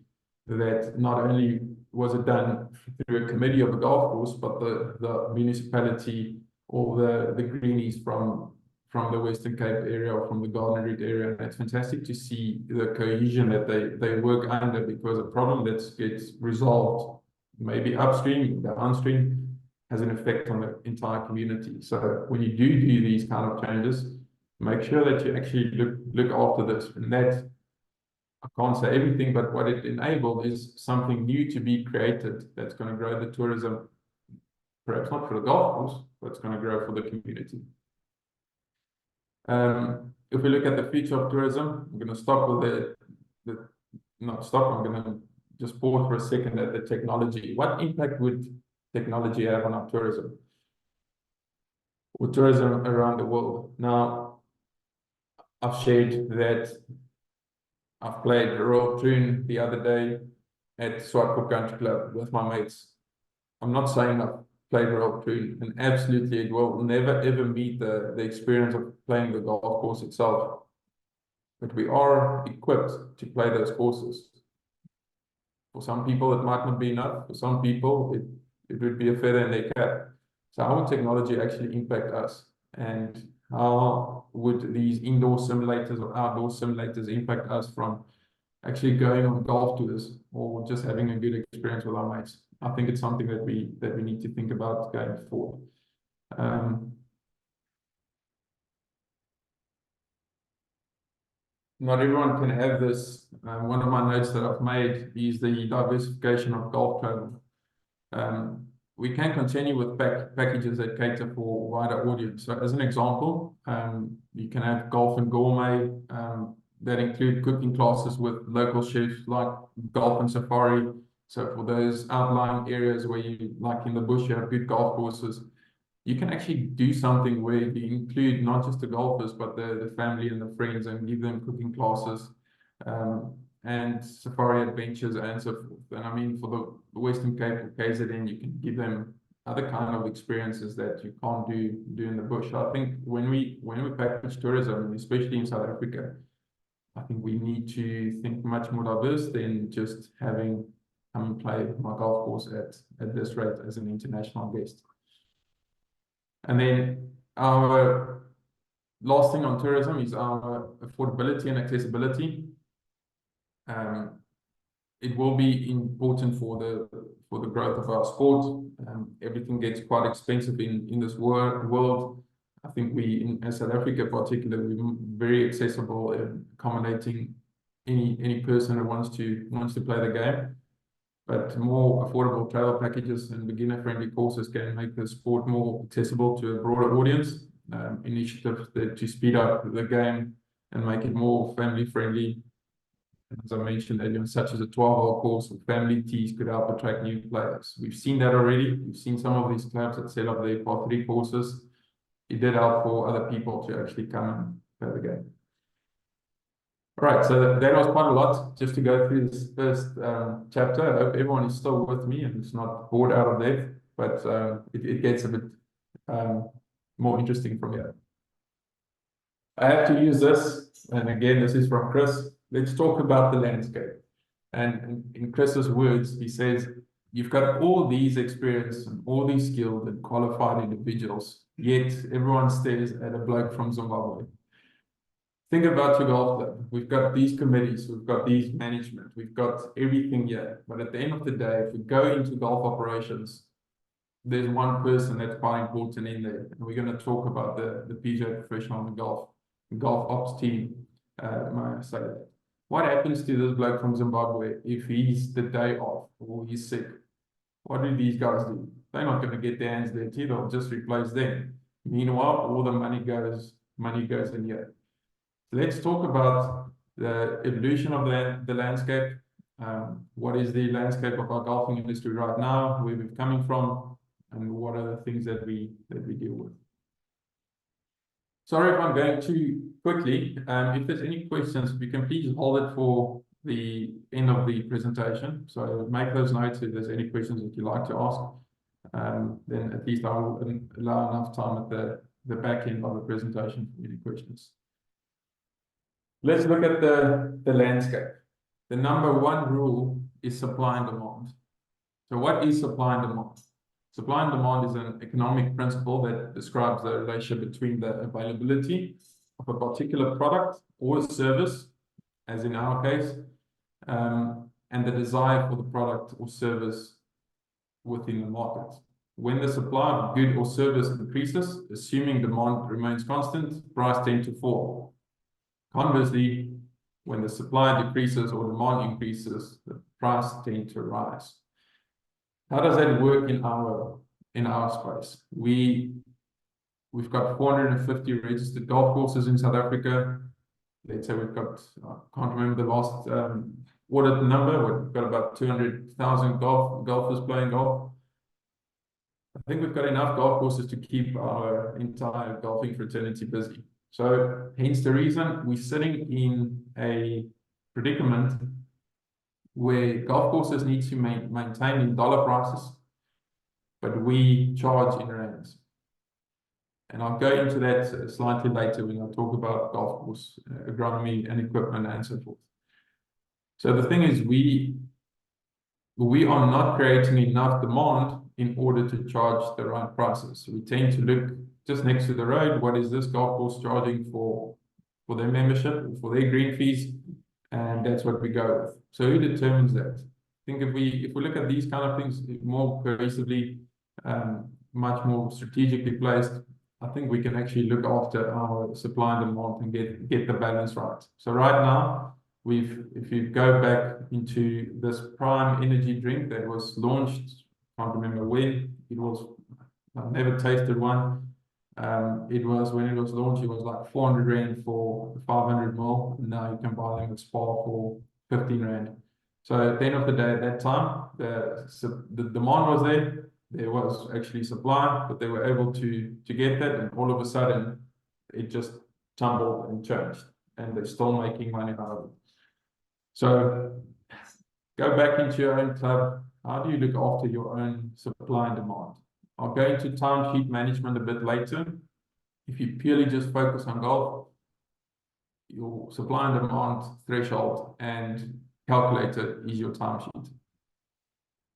that not only was it done through a committee of the golf course, but the municipality or the greenies from the Western Cape area or from the Golden Route area. And it's fantastic to see the cohesion that they work under, because a problem that gets resolved maybe upstream, downstream, has an effect on the entire community. So when you do these kind of changes, make sure that you actually look after this. And that, I can't say everything, but what it enabled is something new to be created that's going to grow the tourism, perhaps not for the golf course, but it's going to grow for the community. If we look at the future of tourism, I'm going to stop with I'm going to just pause for a second at the technology. What impact would technology have on our tourism or tourism around the world. Now, I've shared that I've played the Royal Troon the other day at Swartcoop Country Club with my mates. I'm not saying I've played Royal Troon, and absolutely it will never ever meet the experience of playing the golf course itself. But we are equipped to play those courses. For some people, it might not be enough. For some people, it would be a feather in their cap. So how would technology actually impact us? And how would these indoor simulators or outdoor simulators impact us from actually going on golf tours or just having a good experience with our mates? I think it's something that we need to think about going forward. Not everyone can have this. One of my notes that I've made is the diversification of golf travel. We can continue with packages that cater for a wider audience. So as an example, you can have golf and gourmet that include cooking classes with local chefs, like golf and safari. So for those outlying areas where you, like in the bush, you have good golf courses, you can actually do something where you include not just the golfers, but the family and the friends, and give them cooking classes and safari adventures and so forth. And I mean, for the Western Cape or KZN, you can give them other kind of experiences that you can't do in the bush. I think when we package tourism, especially in South Africa, I think we need to think much more diverse than just having come and play my golf course at this rate as an international guest. And then our last thing on tourism is our affordability and accessibility. It will be important for the growth of our sport. Everything gets quite expensive in this world. I think we, in South Africa particularly, we're very accessible in accommodating any person who wants to play the game. But more affordable travel packages and beginner-friendly courses can make the sport more accessible to a broader audience. Initiatives to speed up the game and make it more family-friendly. As I mentioned earlier, such as a 12-hole course with family tees could help attract new players. We've seen that already. We've seen some of these clubs that set up their par 3 courses. It did help for other people to actually come and play the game. All right, so that was quite a lot just to go through this first chapter. I hope everyone is still with me and it's not bored out of depth, but it gets a bit more interesting from here. I have to use this, and again, this is from Chris. Let's talk about the landscape. And in Chris's words, he says, you've got all these experience and all these skilled and qualified individuals, yet everyone stares at a bloke from Zimbabwe. Think about your golf club. We've got these committees, we've got these management, we've got everything here. But at the end of the day, if we go into golf operations, there's one person that's quite important in there. And we're going to talk about the PGA professional and golf ops team, might I say that. What happens to this bloke from Zimbabwe if he's the day off or he's sick? What do these guys do? They're not going to get their hands dirty, they'll just replace them. Meanwhile, all the money goes in here. Let's talk about the evolution of the landscape. What is the landscape of our golfing industry right now, where we're coming from, and what are the things that we deal with. Sorry if I'm going too quickly. If there's any questions, we can please hold it for the end of the presentation. So make those notes if there's any questions that you'd like to ask. Then at least I will allow enough time at the back end of the presentation for any questions. Let's look at the landscape. The number one rule is supply and demand. So what is supply and demand? Supply and demand is an economic principle that describes the relationship between the availability of a particular product or service, as in our case, and the desire for the product or service within the market. When the supply of good or service increases, assuming demand remains constant, price tends to fall. Conversely, when the supply decreases or demand increases, the price tends to rise. How does that work in our space? We've got 450 registered golf courses in South Africa. Let's say we've got, I can't remember the last audit number, we've got about 200,000 golfers playing golf. I think we've got enough golf courses to keep our entire golfing fraternity busy. So hence the reason we're sitting in a predicament where golf courses need to maintain in dollar prices, but we charge in rands. And I'll go into that slightly later when I talk about golf course agronomy and equipment and so forth. So the thing is, we are not creating enough demand in order to charge the right prices. So we tend to look just next to the road, what is this golf course charging for their membership, or for their green fees, and that's what we go with. So who determines that? I think if we look at these kind of things more cohesively, much more strategically placed, I think we can actually look after our supply and demand and get the balance right. So right now, if you go back into this prime energy drink that was launched, can't remember when it was, I've never tasted one. It was, when it was launched, it was like 400 Rand for 500 ml, and now you can buy them at Spa for 15 Rand. So at the end of the day, at that time, the demand was there was actually supply, but they were able to get that, and all of a sudden it just tumbled and changed, and they're still making money out of it. So go back into your own club. How do you look after your own supply and demand? I'll go into timesheet management a bit later. If you purely just focus on golf, your supply and demand threshold and calculator is your timesheet.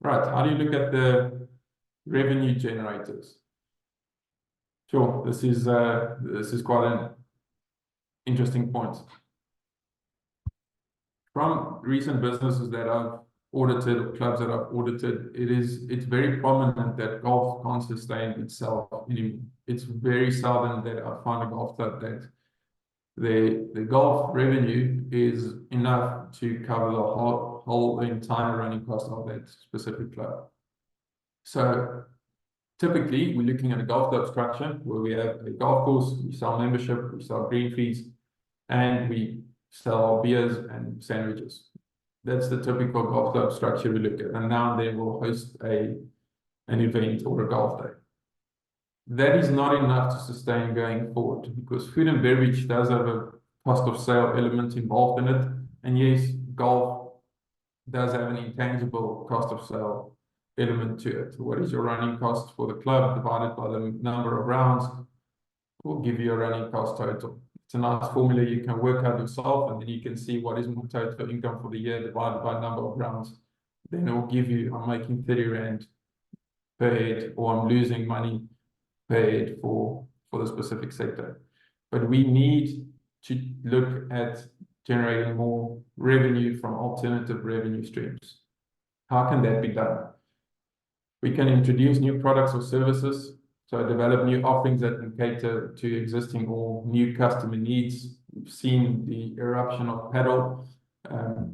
Right, how do you look at the revenue generators? Sure, this is quite an interesting point. From recent businesses that I've audited, or clubs that I've audited, it's very prominent that golf can't sustain itself anymore. It's very seldom that I find a golf club that the golf revenue is enough to cover the entire running cost of that specific club. So typically, we're looking at a golf club structure where we have a golf course, we sell membership, we sell green fees, and we sell beers and sandwiches. That's the typical golf club structure we look at. And now and then we'll host an event or a golf day. That is not enough to sustain going forward, because food and beverage does have a cost of sale element involved in it. And yes, golf does have an intangible cost of sale element to it. What is your running cost for the club divided by the number of rounds will give you a running cost total. It's a nice formula you can work out yourself, and then you can see what is my total income for the year divided by number of rounds. Then it will give you, I'm making 30 Rand per head, or I'm losing money per head for the specific sector. But we need to look at generating more revenue from alternative revenue streams. How can that be done? We can introduce new products or services. So develop new offerings that can cater to existing or new customer needs. We've seen the eruption of paddle,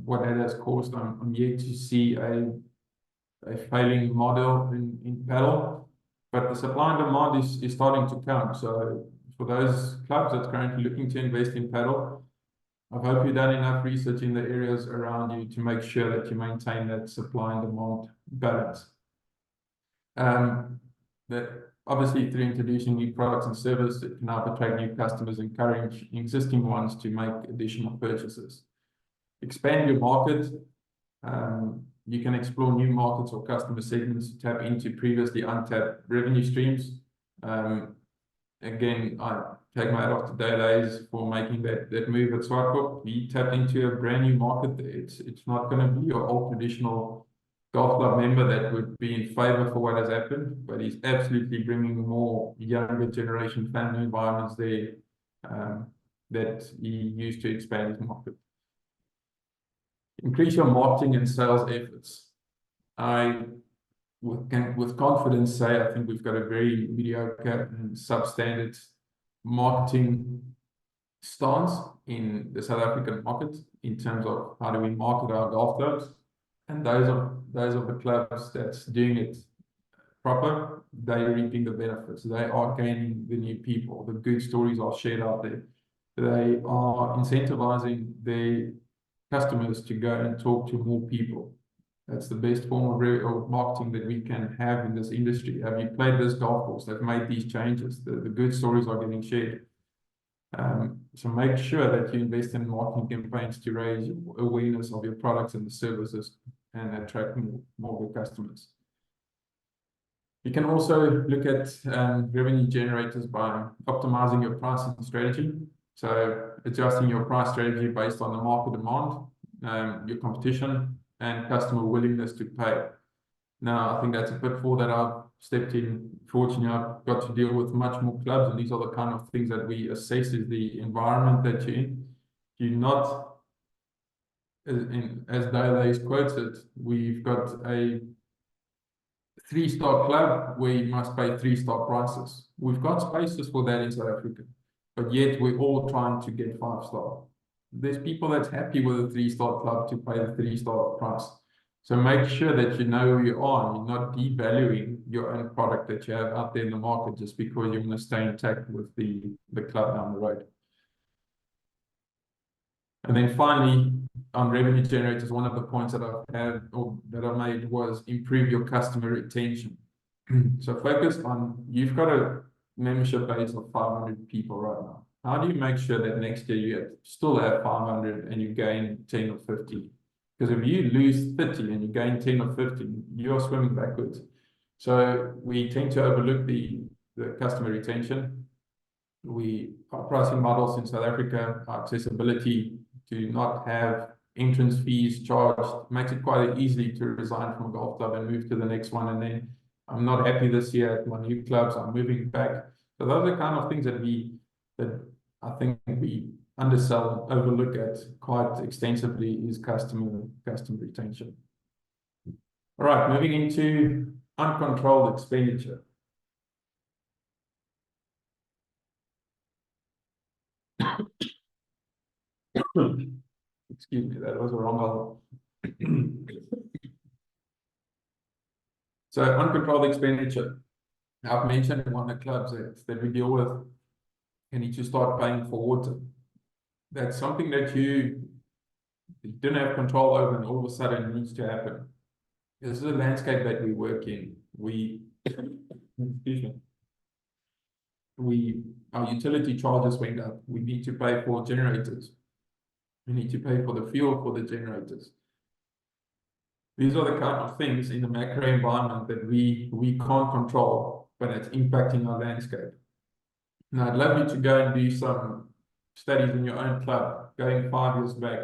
what that has caused. I'm yet to see a failing model in paddle, but the supply and demand is starting to come. So for those clubs that's currently looking to invest in paddle, I hope you've done enough research in the areas around you to make sure that you maintain that supply and demand balance. Obviously, through introducing new products and services, it can help attract new customers, encourage existing ones to make additional purchases. Expand your market. You can explore new markets or customer segments to tap into previously untapped revenue streams. Again, I take my hat off to Delays for making that move at Swartcourt. We tapped into a brand new market. It's not going to be your old traditional golf club member that would be in favor for what has happened, but he's absolutely bringing more younger generation family environments there that he used to expand his market. Increase your marketing and sales efforts. I can with confidence say I think we've got a very mediocre and substandard marketing stance in the South African market in terms of how do we market our golf clubs. And those are the clubs that's doing it proper, they're reaping the benefits. They are gaining the new people. The good stories are shared out there. They are incentivizing their customers to go and talk to more people. That's the best form of marketing that we can have in this industry. Have you played this golf course? They've made these changes. The good stories are getting shared. So make sure that you invest in marketing campaigns to raise awareness of your products and the services and attract more good customers. You can also look at revenue generators by optimizing your pricing strategy. So adjusting your price strategy based on the market demand, your competition, and customer willingness to pay. Now, I think that's a pitfall that I've stepped in. Fortunately, I've got to deal with much more clubs, and these are the kind of things that we assess is the environment that you're in. You're not, as Dale quotes it, we've got a 3-star club where you must pay 3-star prices. We've got spaces for that in South Africa, but yet we're all trying to get 5-star. There's people that's happy with a 3-star club to pay the 3-star price. So make sure that you know who you are and you're not devaluing your own product that you have out there in the market just because you want to stay intact with the club down the road. And then finally, on revenue generators, one of the points that I made was improve your customer retention. So focus on, you've got a membership base of 500 people right now. How do you make sure that next year you still have 500 and you gain 10 or 50? Because if you lose 30 and you gain 10 or 15, you're swimming backwards. So we tend to overlook the customer retention. Our pricing models in South Africa, our accessibility to not have entrance fees charged, makes it quite easy to resign from a golf club and move to the next one. And then I'm not happy this year at my new clubs, I'm moving back. So those are kind of things that I think we undersell, overlook at quite extensively is customer retention. All right, moving into uncontrolled expenditure. Excuse me, that was a wrong one. So uncontrolled expenditure. I've mentioned in one of the clubs that we deal with, you need to start paying for water. That's something that you didn't have control over and all of a sudden it needs to happen. This is a landscape that we work in. Excuse me. Our utility charges went up. We need to pay for generators. We need to pay for the fuel for the generators. These are the kind of things in the macro environment that we can't control, but it's impacting our landscape. Now, I'd love you to go and do some studies in your own club, going 5 years back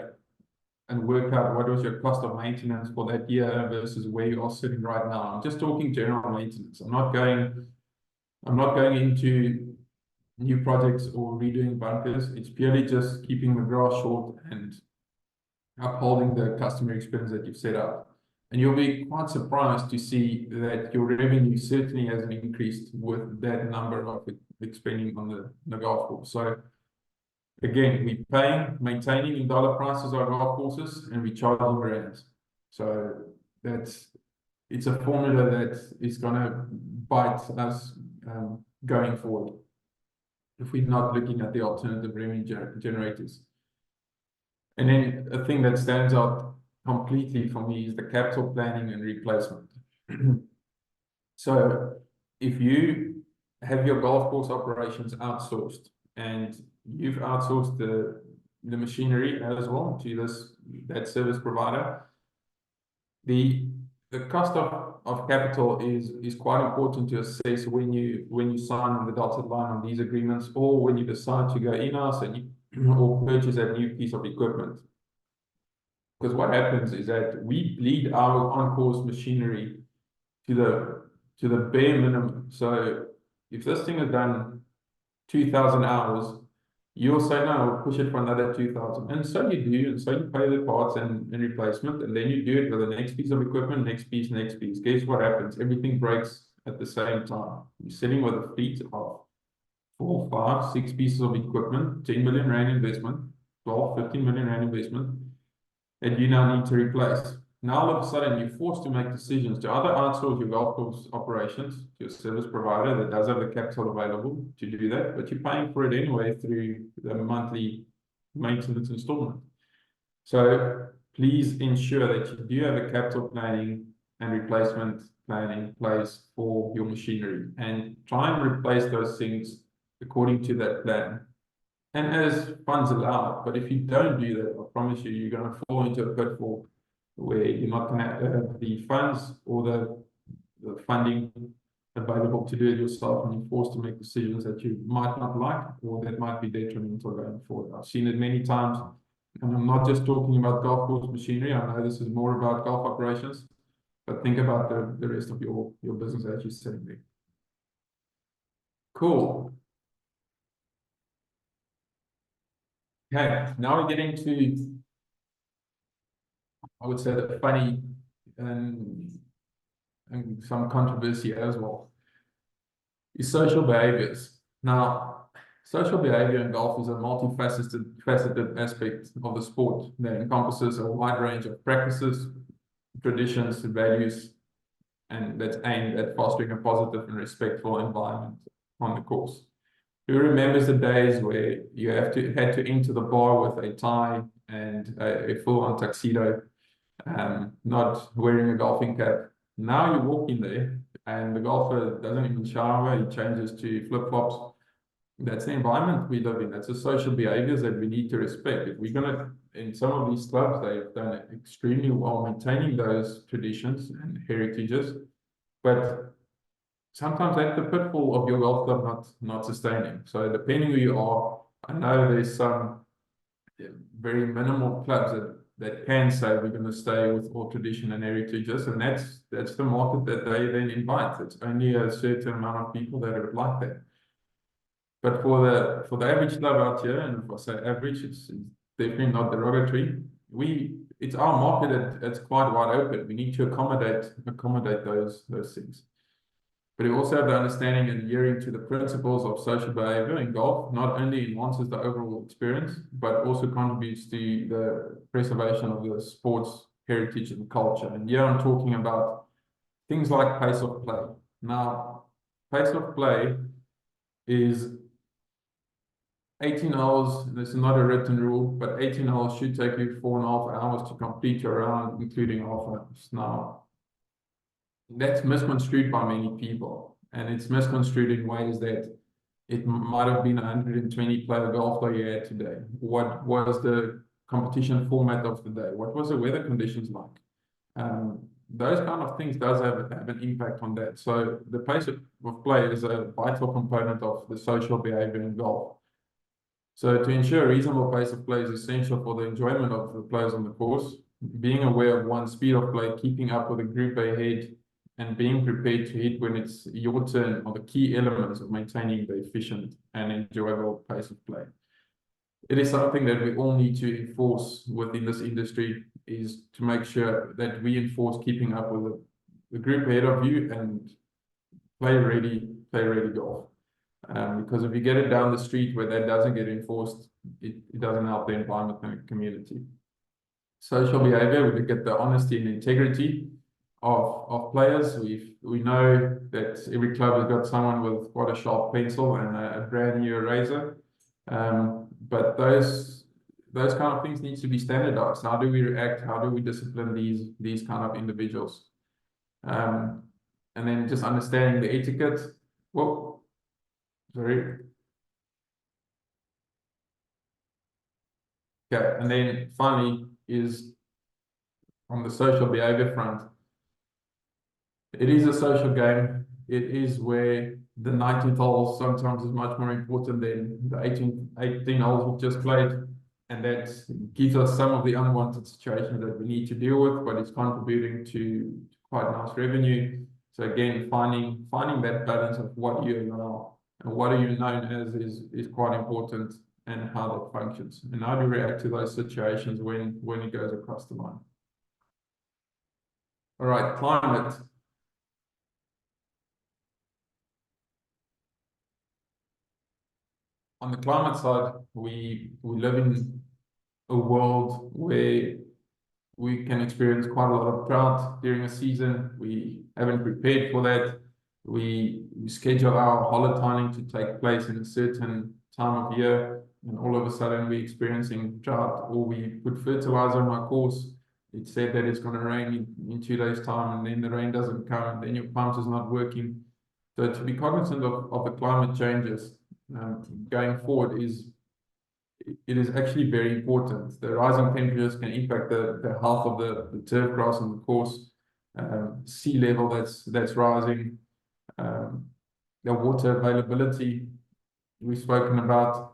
and work out what was your cost of maintenance for that year versus where you are sitting right now. I'm just talking general maintenance. I'm not going into new projects or redoing bunkers. It's purely just keeping the grass short and upholding the customer experience that you've set up. And you'll be quite surprised to see that your revenue certainly hasn't increased with that number of expending on the golf course. So again, we pay maintaining in dollar prices our golf courses and we charge in rands. So it's a formula that is going to bite us going forward if we're not looking at the alternative revenue generators. And then a thing that stands out completely for me is the capital planning and replacement. So if you have your golf course operations outsourced and you've outsourced the machinery as well to that service provider, the cost of capital is quite important to assess when you sign on the dotted line on these agreements, or when you decide to go in-house or purchase a new piece of equipment. Because what happens is that we bleed our on-course machinery to the bare minimum. So if this thing is done 2,000 hours, you'll say, no, I'll push it for another 2,000. And so you do, and so you pay the parts and replacement, and then you do it with the next piece of equipment, next piece. Guess what happens? Everything breaks at the same time. You're sitting with a fleet of 4, 5, 6 pieces of equipment, 10 million rand investment, 12, 15 million rand investment, and you now need to replace. Now all of a sudden you're forced to make decisions to either outsource your golf course operations to a service provider that does have the capital available to do that, but you're paying for it anyway through the monthly maintenance installment. So please ensure that you do have a capital planning and replacement plan in place for your machinery, and try and replace those things according to that plan and as funds allow. But if you don't do that, I promise you, you're going to fall into a pitfall where you're not going to have the funds or the funding available to do it yourself, and you're forced to make decisions that you might not like or that might be detrimental going forward. I've seen it many times, and I'm not just talking about golf course machinery. I know this is more about golf operations, but think about the rest of your business as you're sitting there. Cool. Okay, now we're getting to, I would say, the funny and some controversy as well, is social behaviors. Now, social behavior in golf is a multifaceted aspect of the sport that encompasses a wide range of practices, traditions, values, and that's aimed at fostering a positive and respectful environment on the course. Who remembers the days where you had to enter the bar with a tie and a full-on tuxedo, not wearing a golfing cap? Now you walk in there and the golfer doesn't even shower, he changes to flip-flops. That's the environment we live in. That's the social behaviors that we need to respect. If we're gonna, in some of these clubs, they've done extremely well maintaining those traditions and heritages, but sometimes that's the pitfall of your golf club not sustaining. So depending who you are, I know there's some very minimal clubs that can say we're going to stay with all tradition and heritages, and that's the market that they then invite. It's only a certain amount of people that would like that. But for the average club out here, and if I say average, it's definitely not derogatory. It's our market that's quite wide open. We need to accommodate those things. But you also have the understanding and adhering to the principles of social behavior in golf not only enhances the overall experience, but also contributes to the preservation of the sport's heritage and culture. And here I'm talking about things like pace of play. Now, pace of play is 18 hours. This is not a written rule, but 18 hours should take you 4.5 hours to complete your round, including half hours. Now, that's misconstrued by many people, and it's misconstrued in ways that it might have been a 120 player golf day you had today. What was the competition format of the day? What was the weather conditions like? Those kind of things does have an impact on that. So the pace of play is a vital component of the social behavior in golf. So to ensure a reasonable pace of play is essential for the enjoyment of the players on the course. Being aware of one's speed of play, keeping up with the group ahead, and being prepared to hit when it's your turn are the key elements of maintaining the efficient and enjoyable pace of play. It is something that we all need to enforce within this industry, is to make sure that we enforce keeping up with the group ahead of you and play ready golf. Because if you get it down the street where that doesn't get enforced, it doesn't help the environment and the community. Social behavior, we look at the honesty and integrity of players. We know that every club has got someone with quite a sharp pencil and a brand new eraser, but those kind of things need to be standardized. How do we react? How do we discipline these kind of individuals? And then just understanding the etiquette. Well, sorry. Okay, and then finally is on the social behavior front. It is a social game. It is where the 19th hole sometimes is much more important than the 18 holes we've just played. And that gives us some of the unwanted situations that we need to deal with, but it's contributing to quite nice revenue. So again, finding that balance of what you allow and what are you known as is quite important, and how that functions. And how do you react to those situations when it goes across the line? All right, climate. On the climate side, we live in a world where we can experience quite a lot of drought during a season. We haven't prepared for that. We schedule our holotaining to take place in a certain time of year, and all of a sudden we're experiencing drought, or we put fertilizer on our course it's said that it's going to rain in 2 days' time, and then the rain doesn't come, and then your pump is not working. So to be cognizant of the climate changes going forward it is actually very important. The rising temperatures can impact the health of the turf grass and the course. Sea level that's rising, the water availability we've spoken about,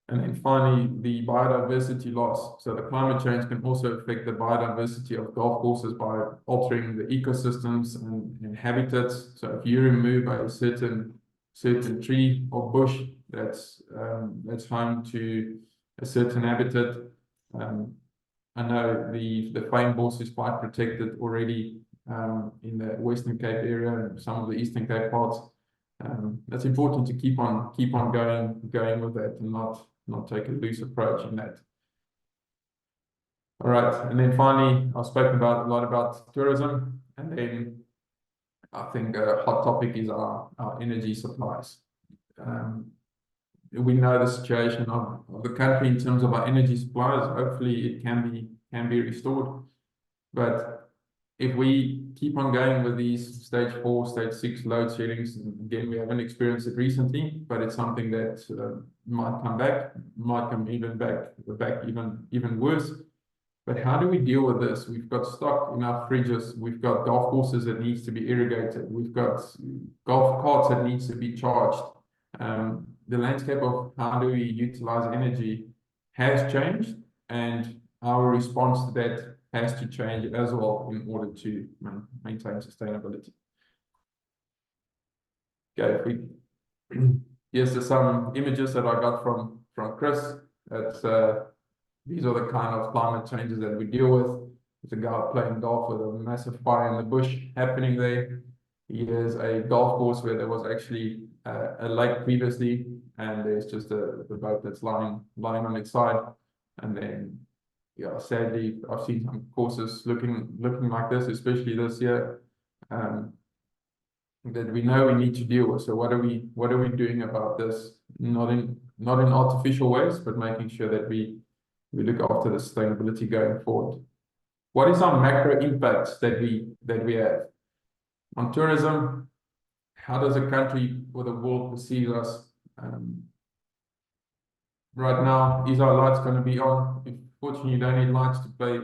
and then finally the biodiversity loss. So the climate change can also affect the biodiversity of golf courses by altering the ecosystems and habitats. So if you remove a certain tree or bush that's home to a certain habitat, I know the fynbos is quite protected already in the Western Cape area and some of the Eastern Cape parts. It's important to keep on going with that and not take a loose approach in that. All right, and then finally, I've spoken a lot about tourism, and then I think a hot topic is our energy supplies. We know the situation of the country in terms of our energy supplies. Hopefully, it can be restored, but if we keep on going with these stage 4, stage 6 load sheddings, again, we haven't experienced it recently, but it's something that might come back, might come even worse. But how do we deal with this? We've got stock in our fridges. We've got golf courses that needs to be irrigated. We've got golf carts that needs to be charged. The landscape of how do we utilize energy has changed, and our response to that has to change as well in order to maintain sustainability. Okay, here's some images that I got from Chris. These are the kind of climate changes that we deal with. There's a guy playing golf with a massive fire in the bush happening there. Here's a golf course where there was actually a lake previously, and there's just the boat that's lying on its side. And then, yeah, sadly, I've seen some courses looking like this, especially this year, that we know we need to deal with. So what are we doing about this? Not in artificial ways, but making sure that we look after the sustainability going forward. What is our macro impacts that we have on tourism? How does a country or the world perceive us? Right now, is our lights going to be on? Fortunately, you don't need lights to play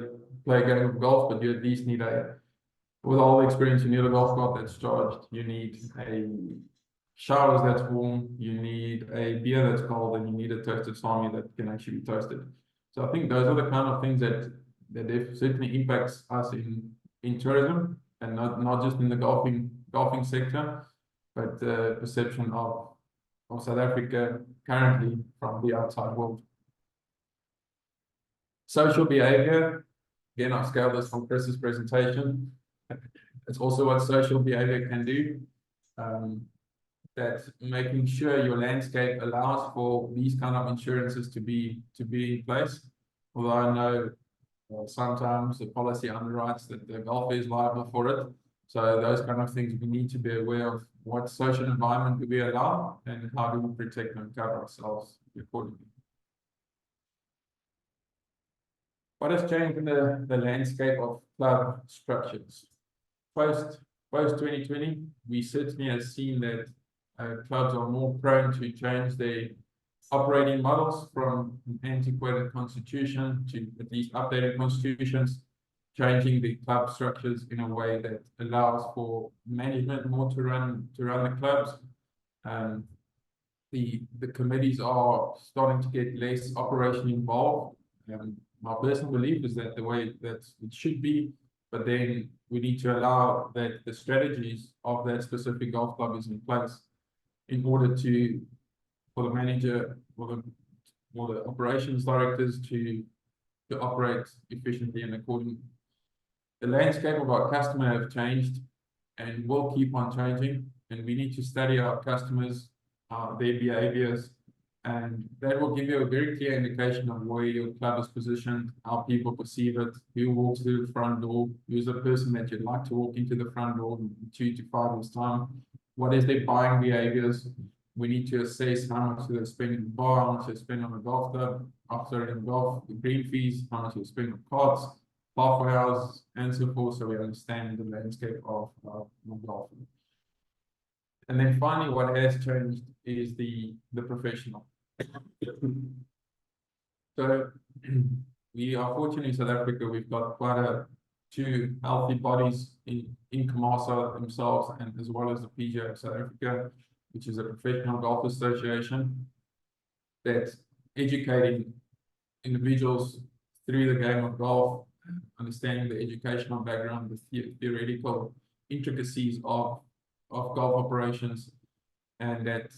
a game of golf, but you at least need with all the experience, you need a golf cart that's charged. You need a showers that's warm. You need a beer that's cold, and you need a toasted salmi that can actually be toasted. So I think those are the kind of things that certainly impacts us in tourism, and not just in the golfing sector, but the perception of South Africa currently from the outside world. Social behavior, again, I scaled this from Chris's presentation. It's also what social behavior can do. That making sure your landscape allows for these kind of insurances to be in place. Although I know sometimes the policy underwrites that the golfer is liable for it. So those kind of things we need to be aware of. What social environment do we allow, and how do we protect and cover ourselves accordingly? What has changed in the landscape of club structures? Post 2020, we certainly have seen that clubs are more prone to change their operating models from an antiquated constitution to at least updated constitutions, changing the club structures in a way that allows for management more to run the clubs. The committees are starting to get less operationally involved. My personal belief is that the way that it should be, but then we need to allow that the strategies of that specific golf club is in place in order for the manager or the operations directors to operate efficiently and accordingly. The landscape of our customer have changed and will keep on changing, and we need to study our customers, their behaviors, and that will give you a very clear indication of where your club is positioned, how people perceive it, who walks through the front door, who's the person that you'd like to walk into the front door in 2 to 5 years' time, what is their buying behaviors. We need to assess how much they spend in the bar, how much they spend on the golf club, after in golf, the green fees, how much they spend on carts, halfway hours, and so forth, so we understand the landscape of golf. And then finally, what has changed is the professional. So we are fortunate in South Africa, we've got quite two healthy bodies in CMASA themselves, and as well as the PGA of South Africa, which is a professional golf association that's educating individuals through the game of golf, understanding the educational background, the theoretical intricacies of golf operations, and that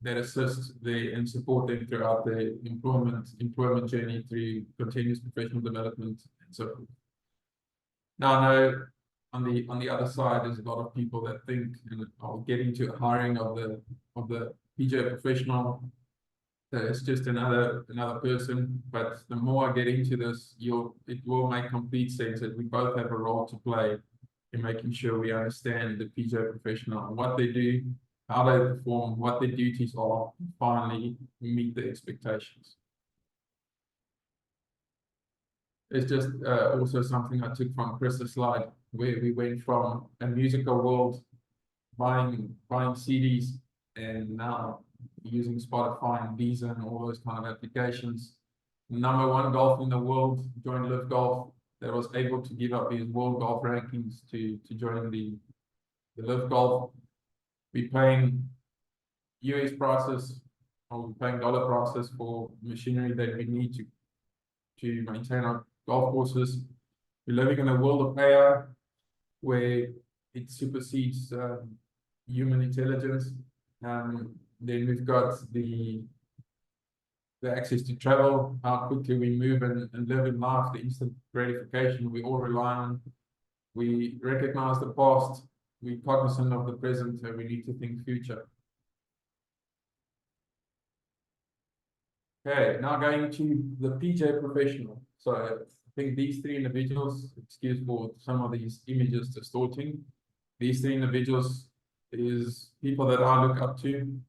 assists and support them throughout their employment journey through continuous professional development and so forth. Now, I know on the other side, there's a lot of people that think, and I'll get into hiring of the PGA professional, that it's just another person. But the more I get into this, it will make complete sense that we both have a role to play in making sure we understand the PGA professional and what they do, how they perform, what their duties are, and finally meet the expectations. It's just also something I took from Chris's slide, where we went from a musical world, buying CDs, and now using Spotify and Deezer and all those kind of applications. #1 golf in the world joined Live Golf, that was able to give up his world golf rankings to join the Live Golf. We're paying US prices, or we're paying dollar prices for machinery that we need to maintain our golf courses. We're living in a world of AI where it supersedes human intelligence. Then we've got the access to travel, how quickly we move and live in life, the instant gratification we all rely on. We recognize the past, we're cognizant of the present, and we need to think future. Okay, now going to the PGA professional. So I think these three individuals, excuse for some of these images distorting, these three individuals is people that I look up to,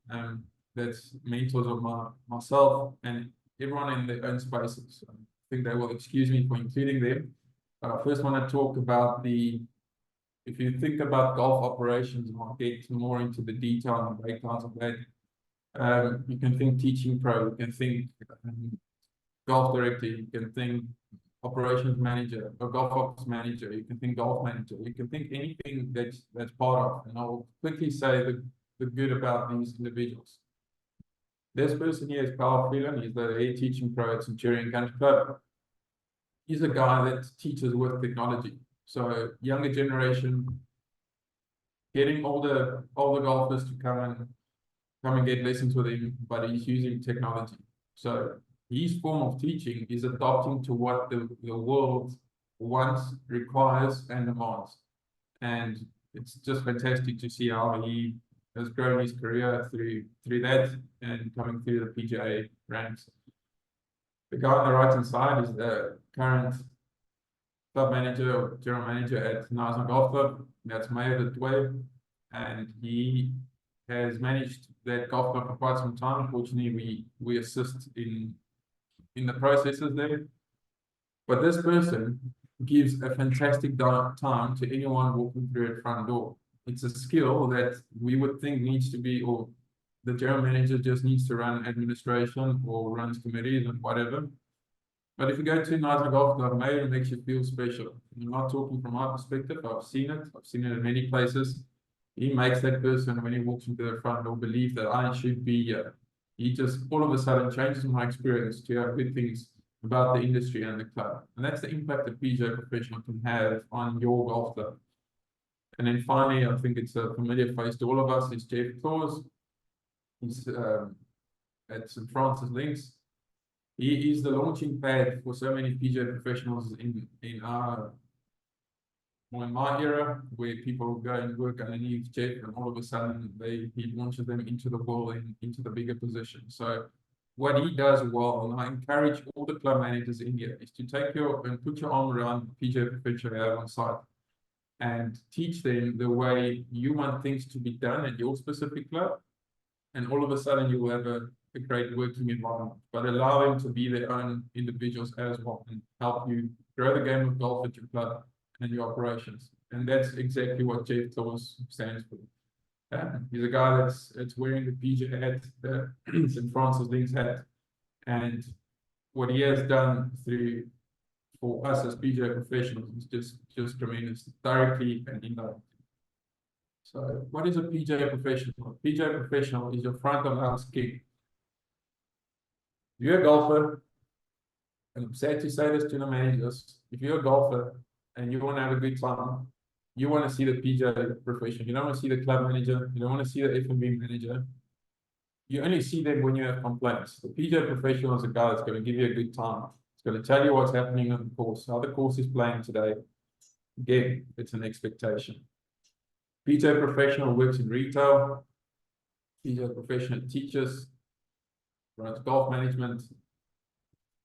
that's mentors of myself and everyone in their own spaces. I think they will excuse me for including them. But I first want to talk about if you think about golf operations, and I'll get more into the detail and breakdowns of that. You can think teaching pro, you can think golf director, you can think operations manager or golf ops manager, you can think golf manager, you can think anything that's part of. And I'll quickly say the good about these individuals. This person here is Paul Freeland. He's the head teaching pro at Centurion Country Club. He's a guy that teaches with technology. So younger generation, getting older golfers to come and get lessons with him, but he's using technology. So his form of teaching is adapting to what the world wants, requires, and demands. And it's just fantastic to see how he has grown his career through that and coming through the PGA ranks. The guy on the right hand side is the current club manager or general manager at NYSA Golf Club. That's Mayo du Toit, and he has managed that golf club for quite some time. Unfortunately, we assist in the processes there. But this person gives a fantastic time to anyone walking through a front door. It's a skill that we would think needs to be, or the general manager just needs to run administration or runs committees and whatever. But if you go to NYSA Golf Club, maybe it makes you feel special. I'm not talking from my perspective. I've seen it in many places. He makes that person, when he walks into the front door, believe that I should be here. He just all of a sudden changes my experience to have good things about the industry and the club. And that's the impact that PGA professional can have on your golf club. And then finally, I think it's a familiar face to all of us, is Jeff Claus. He's at St. Francis Links. He is the launching pad for so many PGA professionals in my era, where people go and work underneath Jeff, and all of a sudden he launches them into the world and into the bigger position. So what he does well, and I encourage all the club managers in here, is to take and put your arm around the PGA professional you have on site and teach them the way you want things to be done at your specific club. And all of a sudden you will have a great working environment, but allow them to be their own individuals as well and help you grow the game of golf at your club and your operations. And that's exactly what Jeff Torres stands for. He's a guy that's wearing the PJ hat, the St. Francis Links hat, and what he has done for us as PJ professionals is just tremendous, directly and indirectly. So, what is a PJ professional? A PJ professional is your front of house king. If you're a golfer, and I'm sad to say this to the managers, if you're a golfer and you want to have a good time, you want to see the PJ professional. You don't want to see the club manager. You don't want to see the F&B manager. You only see them when you have complaints. The PJ professional is a guy that's going to give you a good time. It's going to tell you what's happening on the course, how the course is playing today. Again, it's an expectation. PJ professional works in retail. PJ professional teaches, runs golf management,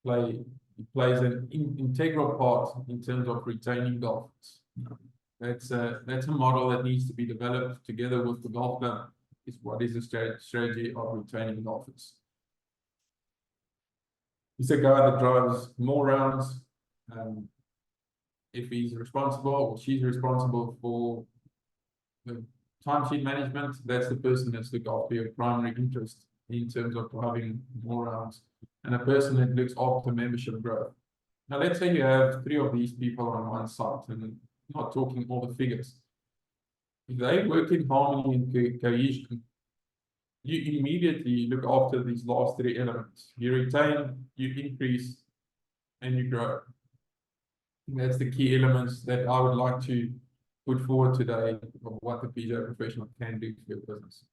plays an integral part in terms of retaining golfers. That's a model that needs to be developed together with the golf club. Is what is the strategy of retaining golfers. He's a guy that drives more rounds. If he's responsible or she's responsible for the timesheet management, that's the person that's looked after your primary interest in terms of driving more rounds, and a person that looks after membership growth. Now, let's say you have 3 of these people on one site, and not talking all the figures. If they work in harmony and cohesion, you immediately look after these last 3 elements. You retain, you increase, and you grow. And that's the key elements that I would like to put forward today of what the PJ professional can do for your business.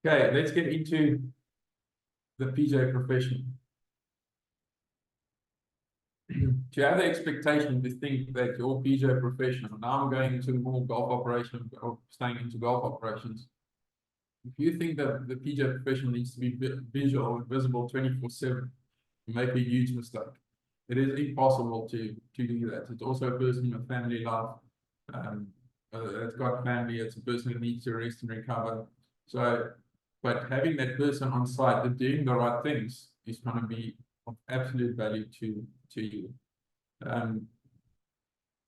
Okay, let's get into the PJ professional. To have the expectation to think that your PJ professional, now I'm going into more golf operations or staying into golf operations. If you think that the PJ professional needs to be visual and visible 24/7, you make a huge mistake. It is impossible to do that. It's also a person with family life. It's got family. It's a person who needs to rest and recover. So, but having that person on site and doing the right things is going to be of absolute value to you.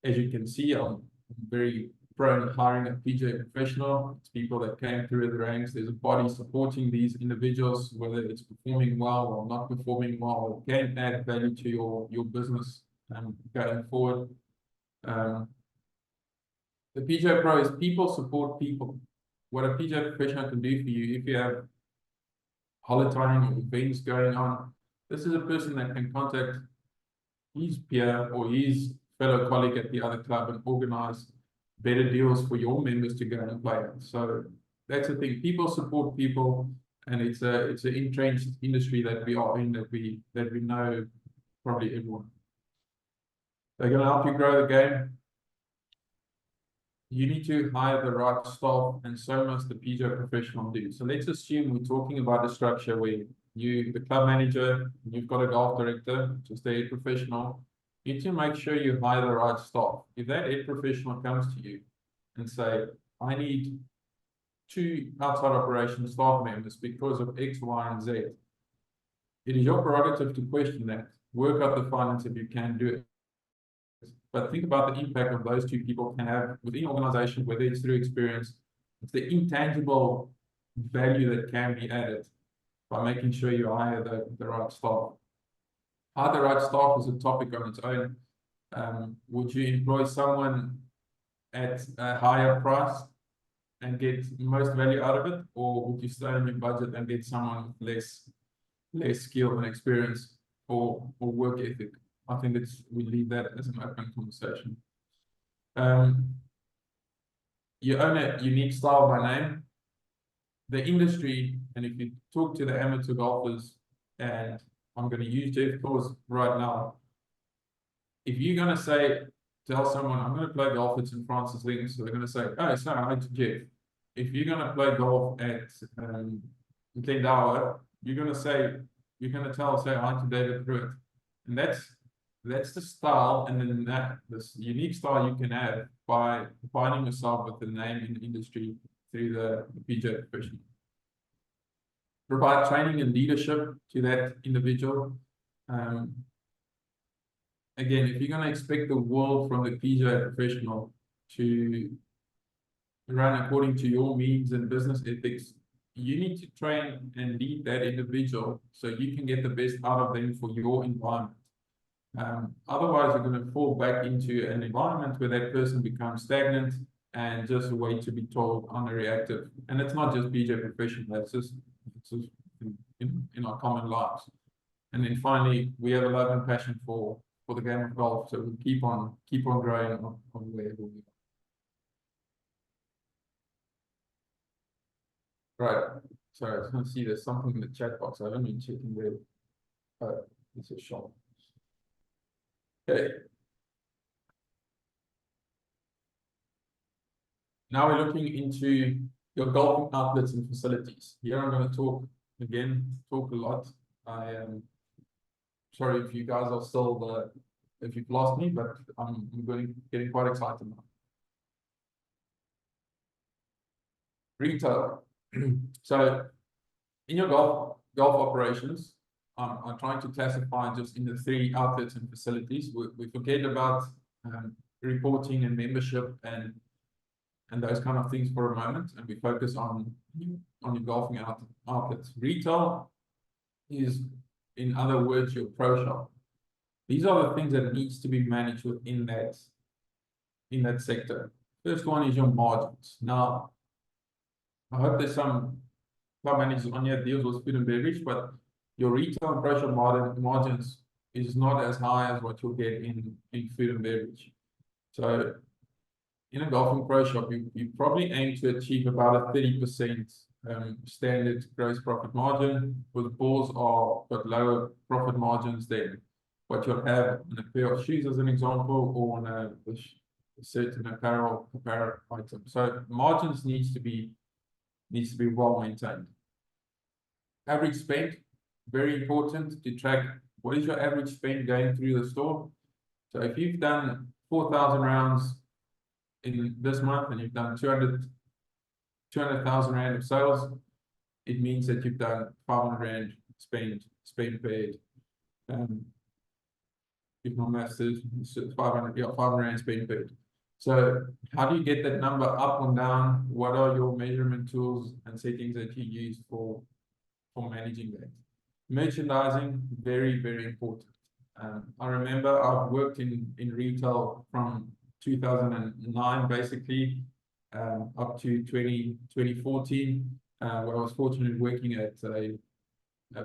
As you can see, I'm very pro in hiring a PJ professional. It's people that came through the ranks. There's a body supporting these individuals, whether it's performing well or not performing well, it can add value to your business going forward. The PJ Pro is people support people. What a PJ professional can do for you, if you have holiday or events going on, this is a person that can contact his peer or his fellow colleague at the other club and organize better deals for your members to go and play. So that's the thing. People support people, and it's an entrenched industry that we are in, that we know probably everyone. They're going to help you grow the game. You need to hire the right staff, and so must the PJ professional do. So let's assume we're talking about a structure where the club manager, you've got a golf director, just a head professional. You need to make sure you hire the right staff. If that head professional comes to you and say, I need 2 outside operations staff members because of X, Y, and Z, it is your prerogative to question that. Work out the finance if you can do it. But think about the impact of those 2 people can have within the organization, whether it's through experience. It's the intangible value that can be added by making sure you hire the right staff. Hire the right staff is a topic on its own. Would you employ someone at a higher price and get most value out of it, or would you stay on your budget and get someone with less skill and experience or work ethic? I think we leave that as an open conversation. You own a unique style by name. The industry, and if you talk to the amateur golfers, and I'm going to use Jeff Torres right now, if you're going to tell someone, I'm going to play golf at St. Francis Links, so they're going to say, oh, sorry, hi to Jeff. If you're going to play golf at Glendower, you're going to say hi to David Pruitt. And that's the style, and then this unique style you can have by finding yourself with the name in the industry through the PJ professional. Provide training and leadership to that individual. again, if you're going to expect the world from the PGA professional to run according to your means and business ethics, you need to train and lead that individual so you can get the best out of them for your environment. Otherwise, you're going to fall back into an environment where that person becomes stagnant and just wait to be told underreactive. And it's not just PGA professional, that's just in our common lives. And then finally, we have a love and passion for the game of golf, so we'll keep on growing on wherever we are. Right. Sorry, I was going to see there's something in the chat box. I haven't been checking there. Oh, it's a shot. Okay. Now we're looking into your golfing outlets and facilities. Here I'm going to talk a lot. I am sorry if you guys are still if you've lost me, but I'm getting quite excited now. Retail. So in your golf operations, I'm trying to classify just in the 3 outlets and facilities. We forget about reporting and membership and those kind of things for a moment, and we focus on your golfing outlets. Retail is, in other words, your pro shop. These are the things that needs to be managed within that sector. First one is your margins. Now, I hope there's some club managers on here deals with food and beverage, but your retail and pro shop margins is not as high as what you'll get in food and beverage. So in a golfing pro shop, you probably aim to achieve about a 30% standard gross profit margin, with balls are got lower profit margins than what you'll have in a pair of shoes, as an example, or on a certain apparel item. So margins needs to be well maintained. Average spend, very important to track. What is your average spend going through the store? So if you've done 4,000 rounds in this month and you've done 200,000 Rand of sales, it means that you've done 500 Rand spend paid. If my maths is 500 Rand spend paid. So how do you get that number up and down? What are your measurement tools and settings that you use for managing that? Merchandising, very, very important. I remember I've worked in retail from 2009 basically up to 2014, where I was fortunate working at a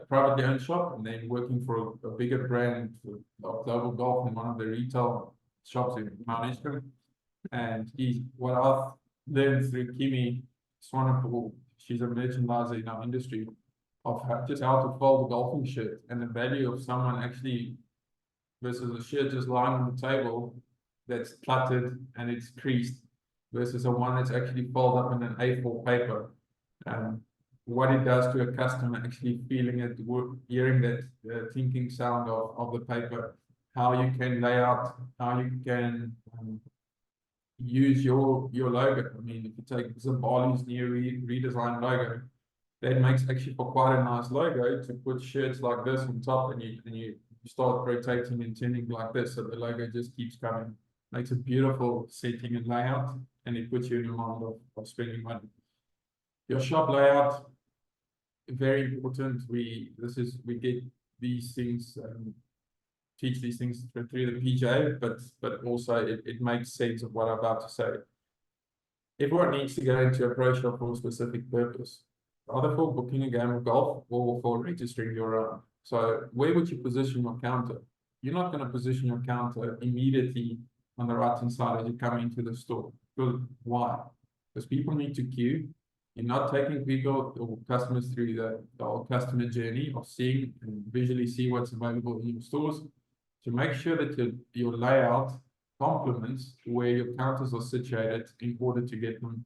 privately owned shop and then working for a bigger brand of Global Golf in one of the retail shops in Mount Isham. And what I've learned through Kimi Swanepoel, she's a merchandiser in our industry, of just how to fold a golfing shirt and the value of someone actually versus a shirt just lying on the table that's cluttered and it's creased versus a one that's actually folded up in an A4 paper. What it does to a customer actually feeling it, hearing that thinking sound of the paper, how you can lay out, how you can use your logo. I mean, if you take Zimbabwe's new redesigned logo, that makes actually for quite a nice logo to put shirts like this on top, and you start rotating and turning like this, so the logo just keeps coming. Makes a beautiful setting and layout, and it puts you in the mind of spending money. Your shop layout, very important. We get these things, teach these things through the PGA, but also it makes sense of what I'm about to say. Everyone needs to go into a pro shop for a specific purpose, either for booking a game of golf or for registering your round. So where would you position your counter? You're not going to position your counter immediately on the right hand side as you come into the store. Why? Because people need to queue. You're not taking people or customers through the whole customer journey of seeing and visually see what's available in your stores. To make sure that your layout complements where your counters are situated in order to get them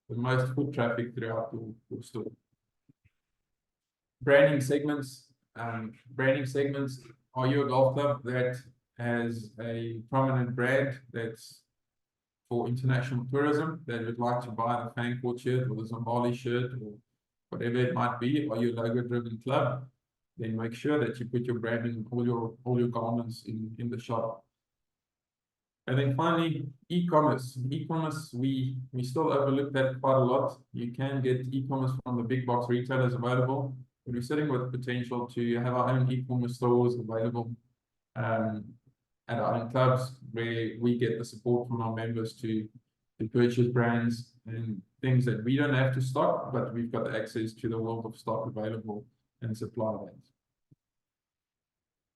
the most foot traffic throughout your store. Branding segments. Are you a golf club that has a prominent brand that's for international tourism that would like to buy the Fancourt shirt or the Zambali shirt or whatever it might be? Are you a logo-driven club? then make sure that you put your branding and all your garments in the shop. And then finally, e-commerce. E-commerce, we still overlook that quite a lot. You can get e-commerce from the big box retailers available, but we're sitting with potential to have our own e-commerce stores available at our own clubs, where we get the support from our members to purchase brands and things that we don't have to stock, but we've got access to the world of stock available and supply that.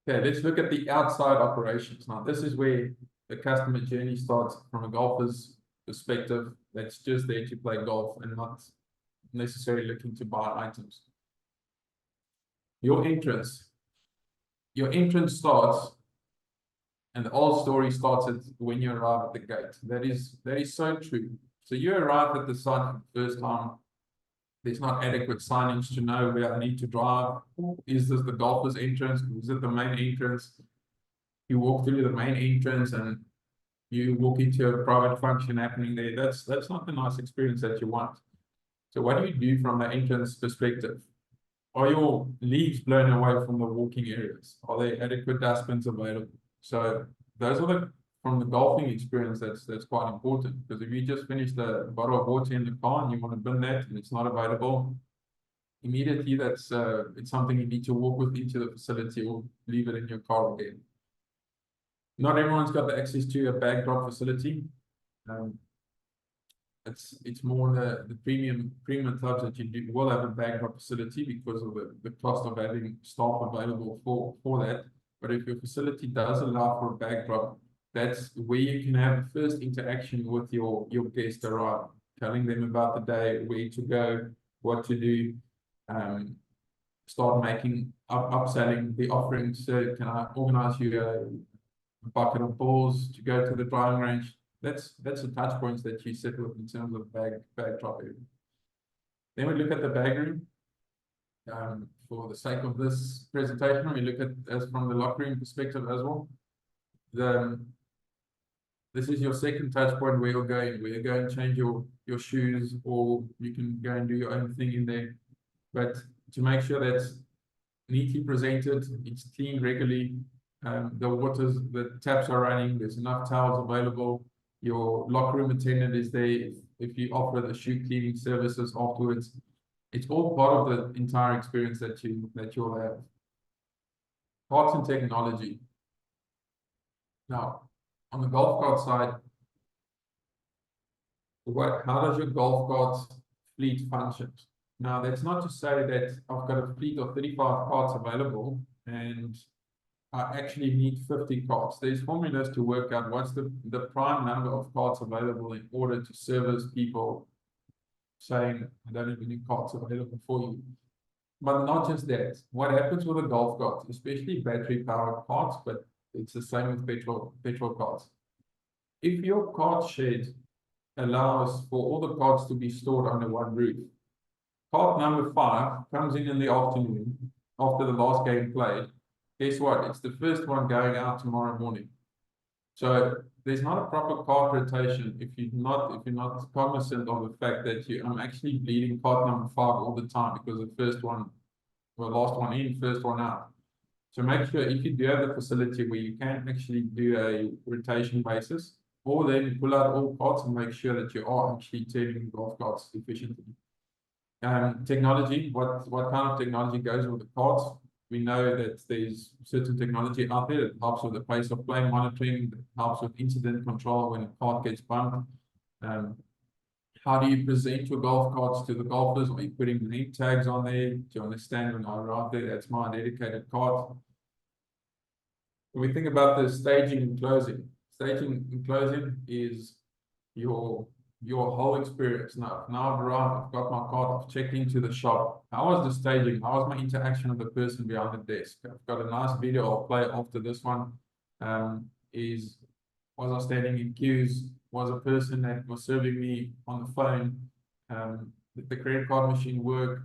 Okay, let's look at the outside operations. Now, this is where the customer journey starts from a golfer's perspective that's just there to play golf and not necessarily looking to buy items. Your entrance starts, and the whole story starts when you arrive at the gate. That is so true. So you arrive at the site for the first time. There's not adequate signage to know where I need to drive. Is this the golfer's entrance? Is it the main entrance? You walk through the main entrance and you walk into a private function happening there. That's not the nice experience that you want. So what do you do from the entrance perspective? Are your leaves blown away from the walking areas? Are there adequate dustbins available? So those are from the golfing experience, that's quite important, because if you just finished a bottle of water in the car and you want to bin that and it's not available, immediately it's something you need to walk with into the facility or leave it in your car again. Not everyone's got the access to a bag drop facility. It's more the premium clubs that you will have a bag drop facility because of the cost of having staff available for that. But if your facility does allow for a bag drop, that's where you can have the first interaction with your guest arrival, telling them about the day, where to go, what to do, start making upselling the offerings. So can I organize you a bucket of balls to go to the driving range? That's the touch points that you sit with in terms of bag drop area. Then we look at the bag room. For the sake of this presentation, we look at as from the locker room perspective as well. This is your second touch point where you're going to change your shoes, or you can go and do your own thing in there. But to make sure that's neatly presented, it's cleaned regularly, the taps are running, there's enough towels available, your locker room attendant is there if you offer the shoe cleaning services afterwards. It's all part of the entire experience that you'll have. Parts and technology. Now, on the golf cart side, how does your golf cart fleet function? Now, that's not to say that I've got a fleet of 35 carts available and I actually need 50 carts. There's formulas to work out what's the prime number of carts available in order to service people saying, I don't have any carts available for you. But not just that. What happens with a golf cart, especially battery-powered carts, but it's the same with petrol carts. If your cart shed allows for all the carts to be stored under one roof, cart number 5 comes in the afternoon after the last game played. Guess what? It's the first one going out tomorrow morning. So there's not a proper cart rotation if you're not cognizant of the fact that I'm actually bleeding cart number 5 all the time, because the first one, well, last one in, first one out. So make sure if you do have the facility where you can actually do a rotation basis, or then pull out all carts and make sure that you are actually turning golf carts efficiently. Technology, what kind of technology goes with the carts? We know that there's certain technology out there that helps with the pace of play monitoring, that helps with incident control when a cart gets bumped. How do you present your golf carts to the golfers? Are you putting name tags on there? Do you understand when I arrive there, that's my dedicated cart? When we think about the staging and closing, is your whole experience. Now I've arrived, I've got my cart, I've checked into the shop. How was the staging? How was my interaction with the person behind the desk? I've got a nice video I'll play after this one. Was I standing in queues? Was a person that was serving me on the phone? Did the credit card machine work?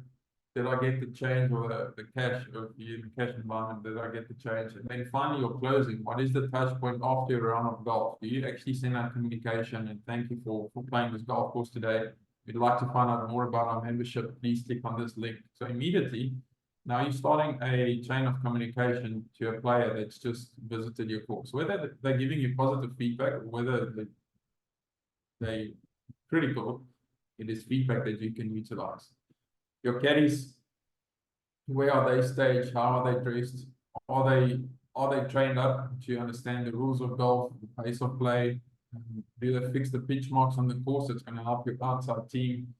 Did I get the change, or the cash, or the cash environment, did I get the change? And then finally, your closing. What is the touch point after a round of golf? Do you actually send out communication and thank you for playing this golf course today? We'd like to find out more about our membership. Please click on this link. So immediately, Now you're starting a chain of communication to a player that's just visited your course. Whether they're giving you positive feedback or whether they're critical, it is feedback that you can utilize. Your caddies, where are they staged? How are they dressed? Are they trained up to understand the rules of golf, the pace of play? Do they fix the pitch marks on the course? That's going to help your outside team.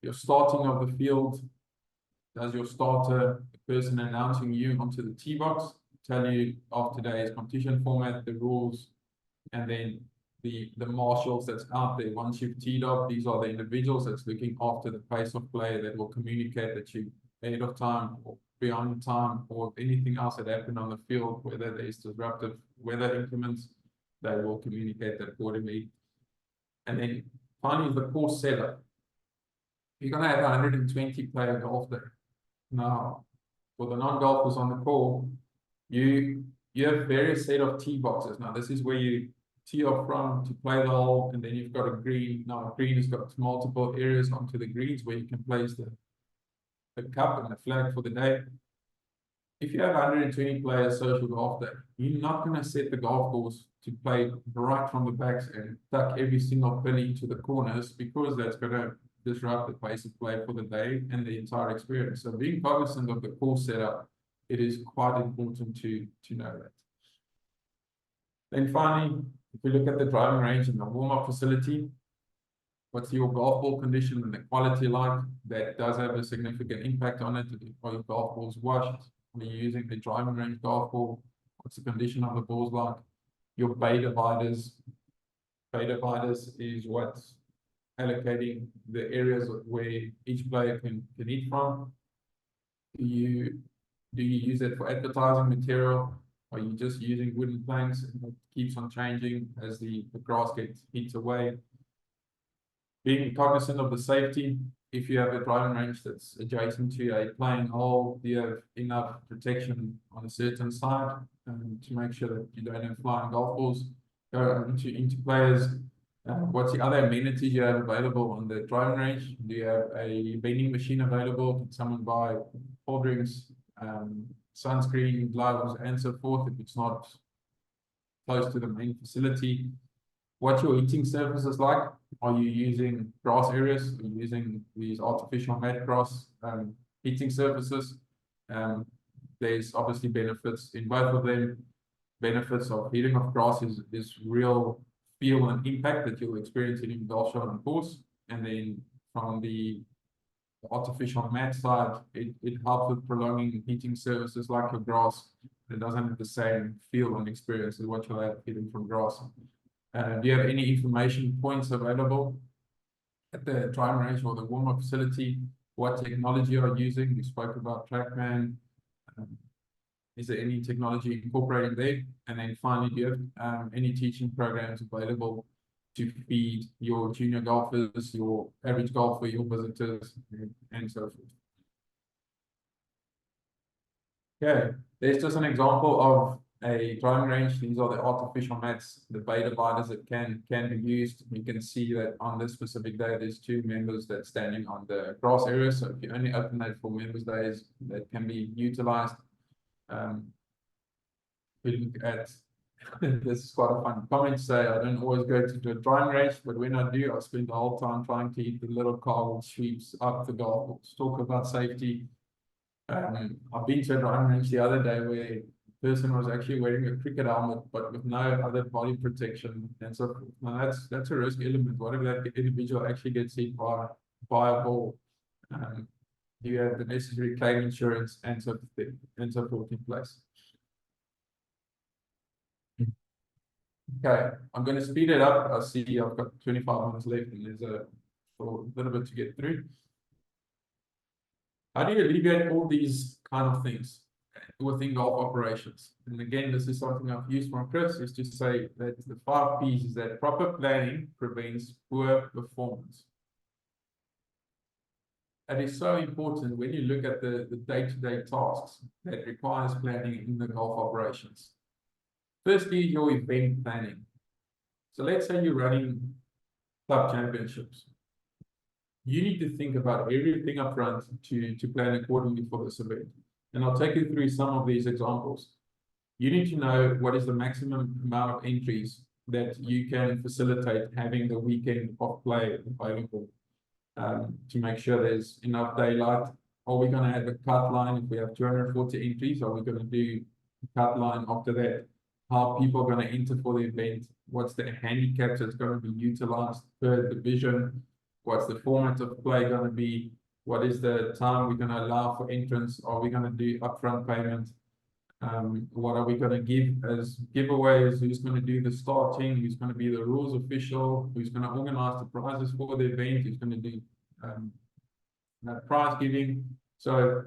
Your starting of the field. Does your starter, the person announcing you onto the tee box, tell you of today's competition format, the rules, and then the marshals that's out there. Once you've teed off, these are the individuals that's looking after the pace of play that will communicate that you ahead of time or beyond time or anything else that happened on the field, whether there's disruptive weather increments, they will communicate that accordingly. And then finally, the course setup. You're going to have a 120 player golf day. Now, for the non-golfers on the call, you have various set of tee boxes. Now, this is where you tee off from to play the hole, and then you've got a green. Now, a green has got multiple areas onto the greens where you can place the cup and the flag for the day. If you have 120 players social golf day, you're not going to set the golf course to play right from the backs and tuck every single penny to the corners, because that's going to disrupt the pace of play for the day and the entire experience. So being cognizant of the course setup, it is quite important to know that. Then finally, if we look at the driving range and the warm-up facility, what's your golf ball condition and the quality like? That does have a significant impact on it. Are your golf balls washed? Are you using the driving range golf ball? What's the condition of the balls like? Your bay dividers. Bay dividers is what's allocating the areas where each player can eat from. Do you use it for advertising material? Are you just using wooden planks and it keeps on changing as the grass gets eats away? Being cognizant of the safety. If you have a driving range that's adjacent to a playing hole, do you have enough protection on a certain side to make sure that you don't have flying golf balls go into players? What's the other amenities you have available on the driving range? Do you have a vending machine available? Can someone buy cold drinks, sunscreen, gloves, and so forth if it's not close to the main facility? What's your eating surfaces like? Are you using grass areas? Are you using these artificial mat grass eating surfaces? There's obviously benefits in both of them. Benefits of heating of grass is real feel and impact that you'll experience in your golf shot and course. And then from the artificial mat side, it helps with prolonging heating surfaces like your grass. It doesn't have the same feel and experience as what you'll have hitting from grass. Do you have any information points available at the driving range or the warm-up facility? What technology are you using? We spoke about TrackMan. Is there any technology incorporated there? And then finally, do you have any teaching programs available to feed your junior golfers, your average golfer, your visitors, and so forth? Okay, there's just an example of a driving range. These are the artificial mats, the bay dividers that can be used. You can see that on this specific day, there's 2 members that's standing on the grass area. So if you only open that for members days, that can be utilized. We look at this is quite a fun comment to say. I don't always go to the driving range, but when I do, I spend the whole time trying to hit the little car which sweeps up the golf course. Talk about safety. I've been to a driving range the other day where the person was actually wearing a cricket helmet, but with no other body protection and so forth. Now that's a risk element. What if that individual actually gets hit by a ball? Do you have the necessary claim insurance and so forth in place? Okay, I'm going to speed it up. I see I've got 25 minutes left and there's a little bit to get through. How do you alleviate all these kind of things within golf operations? And again, this is something I've used from Chris, is to say that the 5 P's is that proper planning prevents poor performance. It is so important when you look at the day-to-day tasks that requires planning in the golf operations. Firstly, your event planning. So let's say you're running club championships. you need to think about everything up front to plan accordingly for this event. And I'll take you through some of these examples. You need to know what is the maximum amount of entries that you can facilitate having the weekend of play available, to make sure there's enough daylight. Are we going to have a cut line? If we have 240 entries, are we going to do a cut line after that? How are people going to enter for the event? What's the handicaps that's going to be utilized per division? What's the format of play going to be? What is the time we're going to allow for entrance? Are we going to do upfront payment? What are we going to give as giveaways? Who's going to do the starting? Who's going to be the rules official? Who's going to organize the prizes for the event? Who's going to do prize giving? So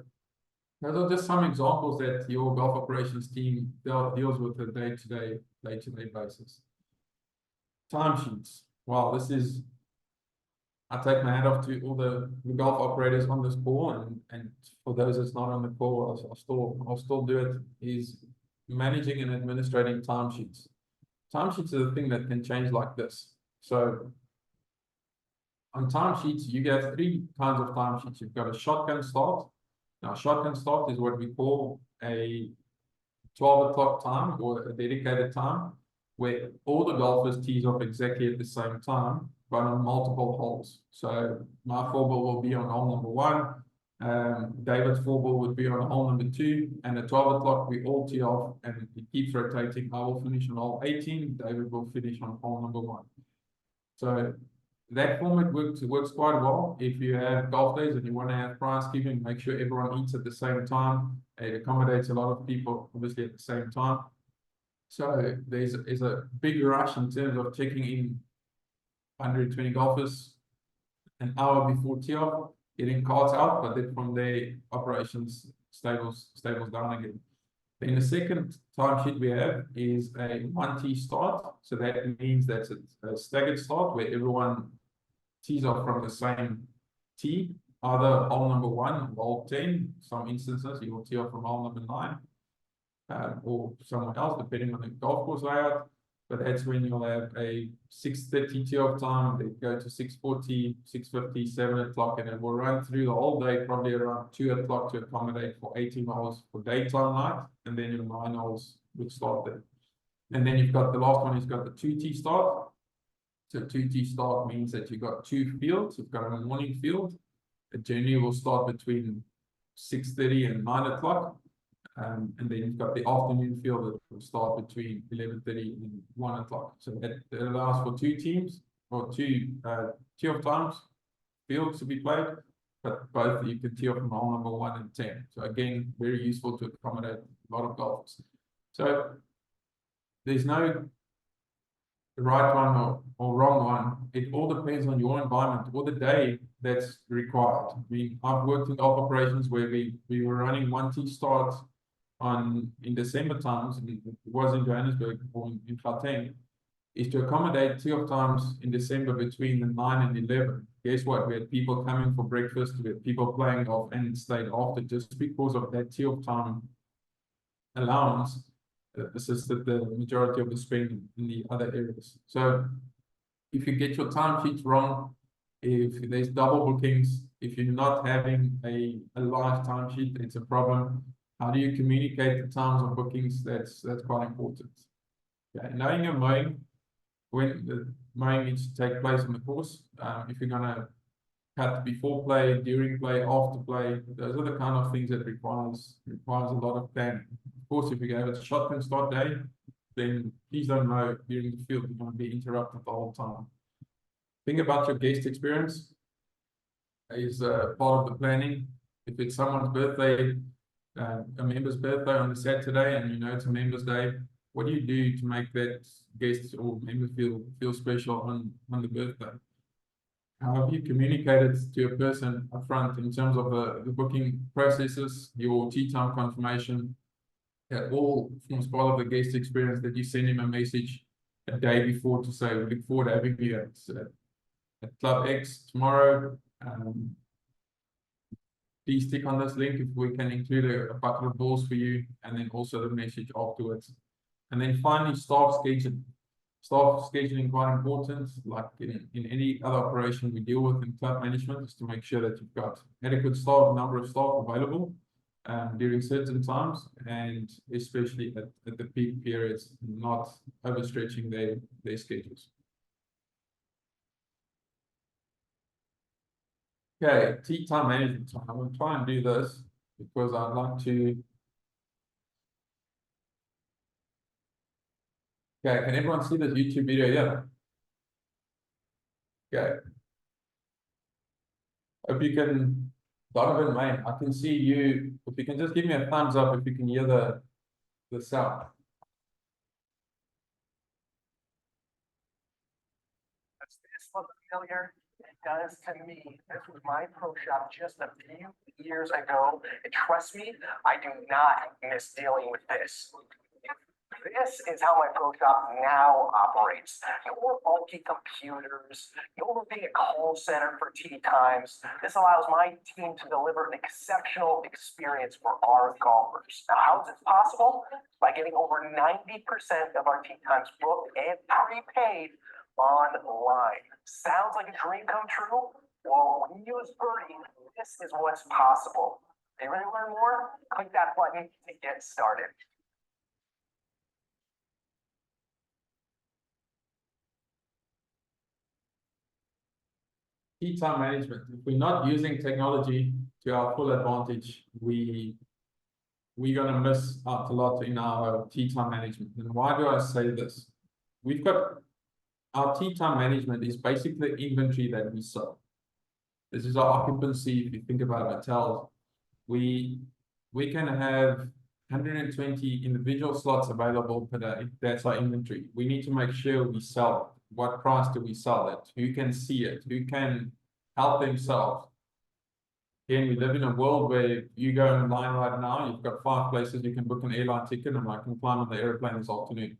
those are just some examples that your golf operations team deals with a day-to-day basis. Timesheets. Wow, this is, I take my hat off to all the golf operators on this call, and for those that's not on the call, I'll still do it, is managing and administrating timesheets. Timesheets are the thing that can change like this. So on timesheets, you get three kinds of timesheets. You've got a shotgun start. Now, shotgun start is what we call a 12 o'clock time or a dedicated time where all the golfers tees off exactly at the same time, but on multiple holes. So my 4-ball will be on hole number 1. David's 4-ball would be on hole number 2. And at 12 o'clock, we all tee off and it keeps rotating. I will finish on hole 18. David will finish on hole number 1. So that format works quite well. If you have golf days and you want to have prize giving, make sure everyone eats at the same time. It accommodates a lot of people, obviously, at the same time. So there's a big rush in terms of checking in 120 golfers an hour before tee-off, getting cards out, but then from there, operations stables down again. Then the second timesheet we have is a 1-tee start. So that means that's a staggered start where everyone tees off from the same tee, either hole number 1 or hole 10. Some instances you will tee off from hole number 9, or somewhere else, depending on the golf course layout. But that's when you'll have a 6:30 tee-off time. They go to 6:40, 6:50, 7 o'clock, and it will run through the whole day, probably around 2 o'clock to accommodate for 18 holes for daytime night, and then your 9 holes would start there. And then you've got the last one, you've got the 2-tee start. So 2-tee start means that you've got 2 fields. You've got a morning field. It generally will start between 6:30 and 9 o'clock. And then you've got the afternoon field that will start between 11:30 and 1 o'clock. So that allows for 2 teams or 2 tee-off times, fields to be played, but both you can tee off from hole number 1 and 10. So again, very useful to accommodate a lot of golfers. So there's no right one or wrong one. It all depends on your environment or the day that's required. I've worked in golf operations where we were running 1-tee starts in December times, and it was in Johannesburg or in Gauteng, is to accommodate tee-off times in December between the 9 and 11. Guess what? We had people coming for breakfast, we had people playing golf and stayed after just because of that tee-off time allowance. Assisted the majority of the spend in the other areas. So if you get your time sheets wrong, if there's double bookings, if you're not having a live time sheet, it's a problem. How do you communicate the times of bookings? That's quite important. Yeah, knowing your mowing, when the mowing needs to take place on the course, if you're going to cut before play, during play, after play, those are the kind of things that requires a lot of planning. Of course, if you have a shotgun start day, then please don't mow during the field. You're going to be interrupted the whole time. Think about your guest experience is part of the planning. If it's someone's birthday, a member's birthday on a Saturday, and you know it's a member's day, what do you do to make that guest or member feel special on the birthday? How have you communicated to a person up front in terms of the booking processes, your tee time confirmation, that all forms part of the guest experience, that you send him a message a day before to say, we look forward to having you at Club X tomorrow. Please click on this link if we can include a bucket of balls for you, and then also the message afterwards. And then finally, staff scheduling. Staff scheduling quite important, like in any other operation we deal with in club management, is to make sure that you've got adequate staff, number of staff available during certain times, and especially at the peak periods, not overstretching their schedules. Okay, tea time management. So I'm going to try and do this because I'd like to. Okay, can everyone see this YouTube video? Yeah. Okay. If you can, Donovan, mate, I can see you. If you can just give me a thumbs up if you can hear the sound. Does this look familiar? It does to me. This was my pro shop just a few years ago. And trust me, I do not miss dealing with this. This is how my pro shop now operates. No more bulky computers, no more being a call center for tea times. This allows my team to deliver an exceptional experience for our golfers. Now, how is this possible? By getting over 90% of our tea times booked and prepaid online. Sounds like a dream come true? Well, when you use Birdie, this is what's possible. Are you ready to learn more? Click that button to get started. Tea time management. If we're not using technology to our full advantage, we're going to miss out a lot in our tea time management. And why do I say this? We've got our tea time management is basically the inventory that we sell. This is our occupancy. If you think about hotels, we can have 120 individual slots available per day. That's our inventory. We need to make sure we sell it. What price do we sell it? Who can see it? Who can help themselves? Again, we live in a world where you go online right now, you've got 5 places you can book an airline ticket, and I can climb on the airplane this afternoon.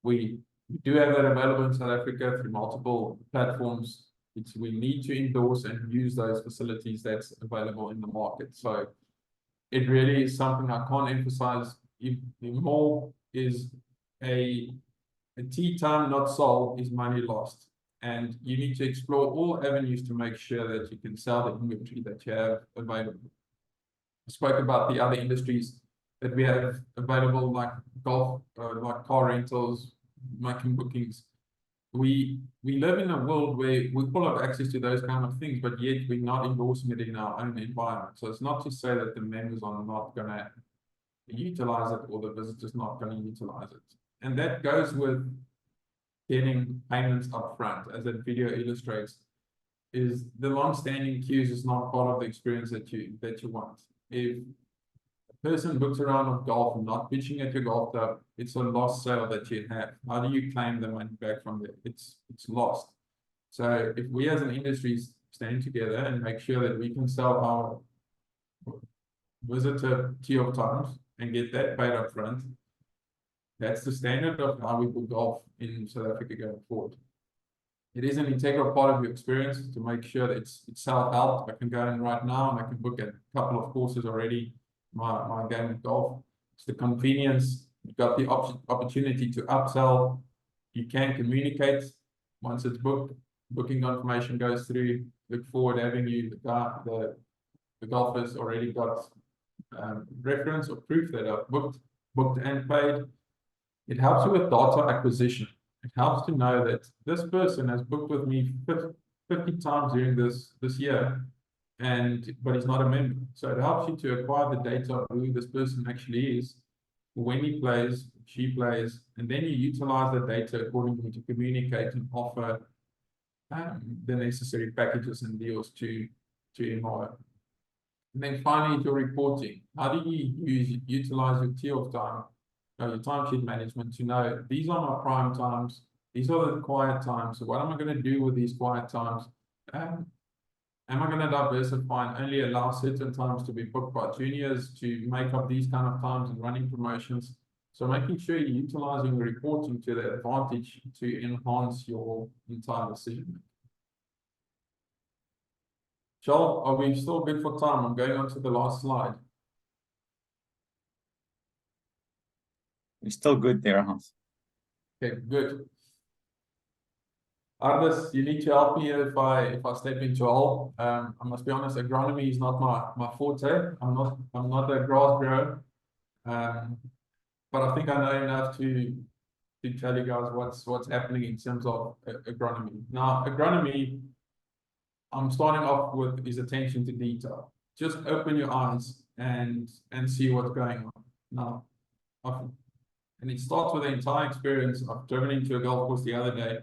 We do have that available in South Africa through multiple platforms. We need to endorse and use those facilities that's available in the market. So it really is something I can't emphasize more. Is a tea time not sold is money lost. And you need to explore all avenues to make sure that you can sell the inventory that you have available. I spoke about the other industries that we have available, like golf, like car rentals, making bookings. We live in a world where we all have access to those kind of things, but yet we're not endorsing it in our own environment. So it's not to say that the members are not going to utilize it or the visitors not going to utilize it. And that goes with getting payments up front, as that video illustrates. Is the long-standing queues is not part of the experience that you want. If a person books a round of golf and not pitching at your golf club, it's a lost sale that you have. How do you claim the money back from there? It's lost. So if we as an industry stand together and make sure that we can sell our visitor tee of times and get that paid up front, that's the standard of how we book golf in South Africa going forward. It is an integral part of your experience to make sure that it's self-help. I can go in right now and I can book a couple of courses already, my game of golf. It's the convenience. You've got the opportunity to upsell. You can communicate once it's booked. Booking confirmation goes through. Look forward to having you, the golfers already got reference or proof that I've booked and paid. It helps you with data acquisition. It helps to know that this person has booked with me 50 times during this year, but he's not a member. So it helps you to acquire the data of who this person actually is, when he plays, she plays, and then you utilize the data accordingly to communicate and offer the necessary packages and deals to MR. And then finally, your reporting. How do you utilize your tee of time, your timesheet management, to know these are my prime times, these are the quiet times. So what am I going to do with these quiet times? Am I going to diversify and only allow certain times to be booked by juniors to make up these kind of times and running promotions? So making sure you're utilizing reporting to the advantage to enhance your entire decision making. Joel, are we still good for time? I'm going on to the last slide. We're still good there, Hans. Okay, good. Artis, you need to help me if I step into a hole. I must be honest, agronomy is not my forte. I'm not a grass grower. But I think I know enough to tell you guys what's happening in terms of agronomy. Now, agronomy, I'm starting off with is attention to detail. Just open your eyes and see what's going on. Now, and it starts with the entire experience. I've driven into a golf course the other day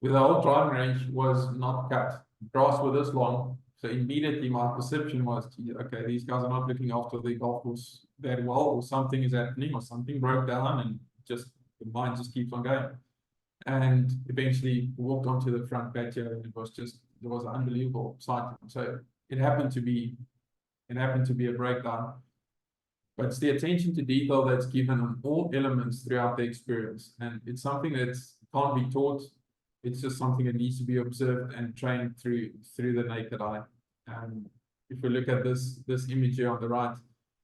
where the whole driving range was not cut. Grass were this long. So immediately my perception was, okay, these guys are not looking after the golf course that well, or something is happening, or something broke down, and just the mind just keeps on going. And eventually walked onto the front patio, and it was an unbelievable sight. So it happened to be a breakdown. But it's the attention to detail that's given on all elements throughout the experience. And it's something that can't be taught. It's just something that needs to be observed and trained through the naked eye. If we look at this image here on the right,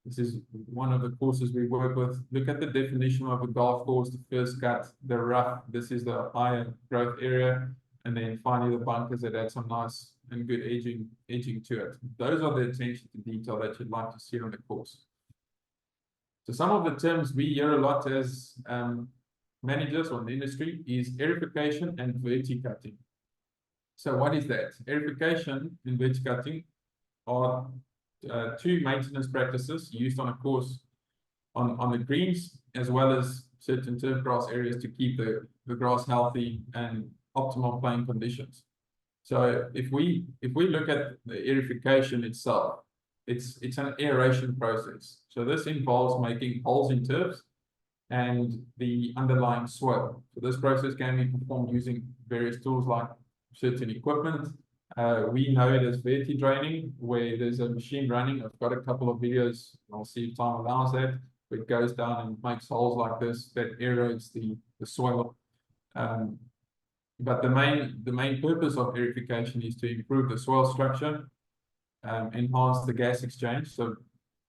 this is one of the courses we work with. Look at the definition of a golf course, the first cut, the rough. This is the higher growth area. And then finally the bunkers that add some nice and good edging to it. Those are the attention to detail that you'd like to see on the course. So some of the terms we hear a lot as managers or in the industry is aerification and verticutting. So what is that? Aerification and verticutting are two maintenance practices used on a course on the greens, as well as certain turf grass areas to keep the grass healthy and optimal playing conditions. So if we look at the aerification itself, it's an aeration process. So this involves making holes in turfs and the underlying soil. So this process can be performed using various tools like certain equipment. We know it as verti draining, where there's a machine running. I've got a couple of videos, I'll see if time allows that, where it goes down and makes holes like this that aerates the soil. But the main purpose of aerification is to improve the soil structure, enhance the gas exchange. So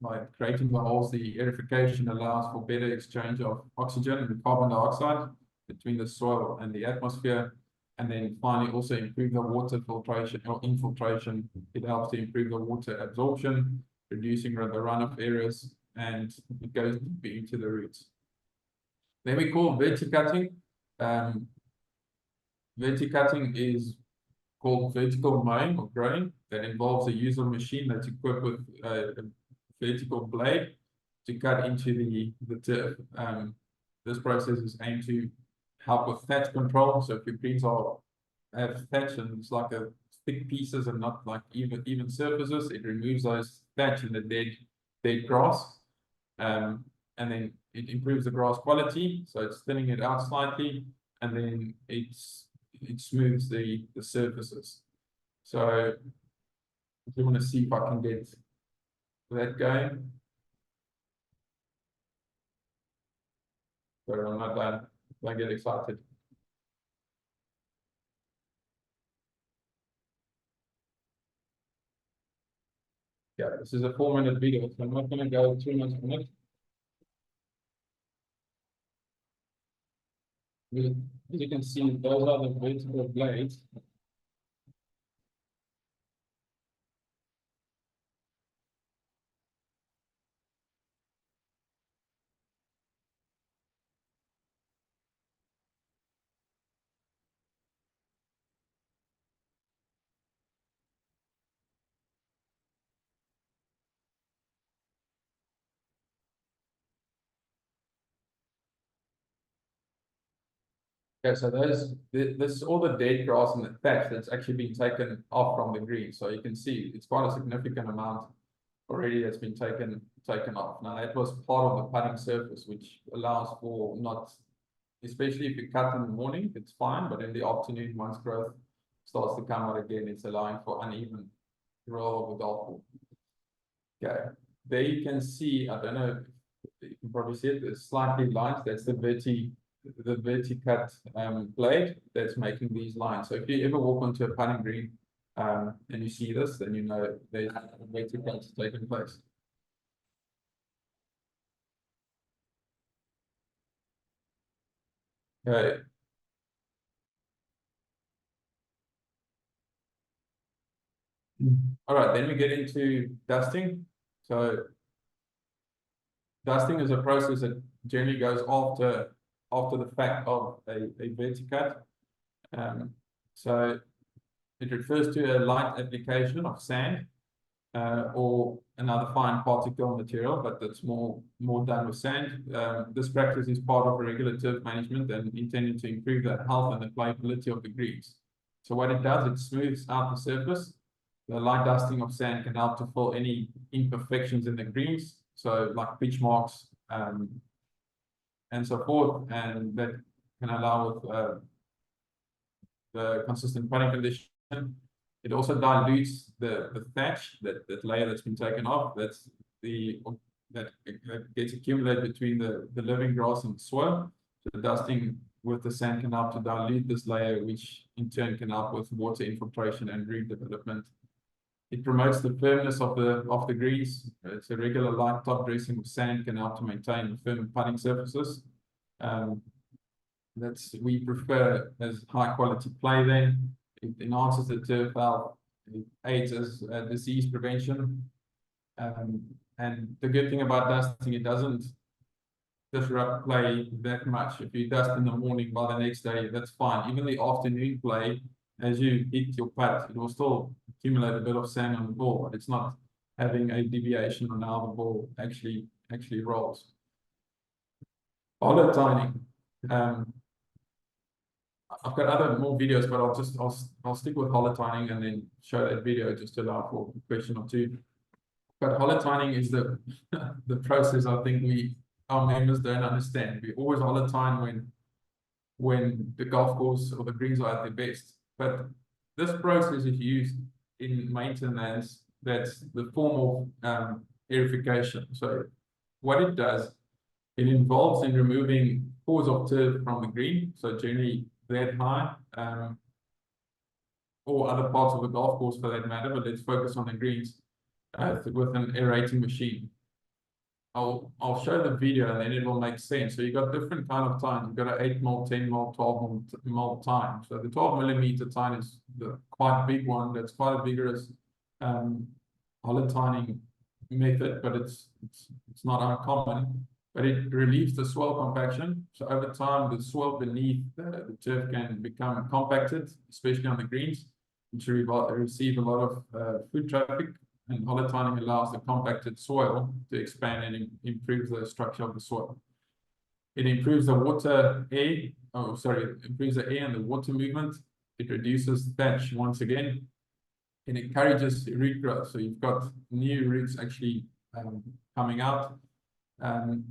by creating the holes, the aerification allows for better exchange of oxygen and carbon dioxide between the soil and the atmosphere. And then finally also improve the water filtration or infiltration. It helps to improve the water absorption, reducing the runoff areas, and it goes deeper into the roots. Then we call verticutting. Verticutting is called vertical mowing or growing, that involves a use of machine that's equipped with a vertical blade to cut into the turf. This process is aimed to help with thatch control. So if your greens have thatch and it's like a thick pieces and not like even surfaces, it removes those thatch and the dead grass. And then it improves the grass quality, so it's thinning it out slightly, and then it smooths the surfaces. So if you want to see if I can get that going. Sorry, I'm not done. Don't get excited. Yeah, this is a 4-minute video, so I'm not going to go too much on it. As you can see, those are the vertical blades. Okay, so this is all the dead grass and the thatch that's actually been taken off from the green. So you can see it's quite a significant amount already that's been taken off. Now that was part of the putting surface, which allows for not, especially if you cut in the morning, it's fine, but in the afternoon, once growth starts to come out again, it's allowing for uneven roll of the golf ball. Okay, there you can see, I don't know, you can probably see it, there's slightly lines, that's the verticut blade that's making these lines. So if you ever walk onto a putting green and you see this, then you know there's a verticut taking place. Okay. All right, then we get into dusting. So dusting is a process that generally goes after the fact of a verticut. So it refers to a light application of sand or another fine particle material, but that's more done with sand. This practice is part of regular turf management and intended to improve the health and the playability of the greens. So what it does, it smooths out the surface. The light dusting of sand can help to fill any imperfections in the greens, so like pitch marks and so forth, and that can allow with the consistent putting condition. It also dilutes the thatch, that layer that's been taken off. That's that gets accumulated between the living grass and the soil. So the dusting with the sand can help to dilute this layer, which in turn can help with water infiltration and root development. It promotes the firmness of the greens. It's a regular light top dressing with sand can help to maintain firm putting surfaces. We prefer as high quality play then. It enhances the turf health. It aids as disease prevention. And the good thing about dusting, it doesn't disrupt play that much. If you dust in the morning, by the next day, that's fine. Even the afternoon play, as you hit your putt, it will still accumulate a bit of sand on the ball, but it's not having a deviation on how the ball actually rolls. Hollow tining. I've got other more videos, but I'll stick with hollow tining and then show that video just to allow for a question or two. But hollow tining is the the process I think our members don't understand. We always hollow tine when the golf course or the greens are at their best. But this process is used in maintenance. That's the form of aerification. So what it does, it involves in removing pores of turf from the green. So generally that high, or other parts of the golf course for that matter, but let's focus on the greens with an aerating machine. I'll show the video and then it will make sense. So you've got different kind of tines. You've got an 8 mil, 10 mil, 12 mil tine. So the 12 millimeter tine is the quite big one. That's quite a vigorous hollow tining method, but it's not uncommon. But it relieves the soil compaction. So over time, the soil beneath the turf can become compacted, especially on the greens, which receive a lot of foot traffic. And hollow tining allows the compacted soil to expand and improve the structure of the soil. It improves the improves the air and the water movement. It reduces thatch once again. It encourages root growth. So you've got new roots actually coming out.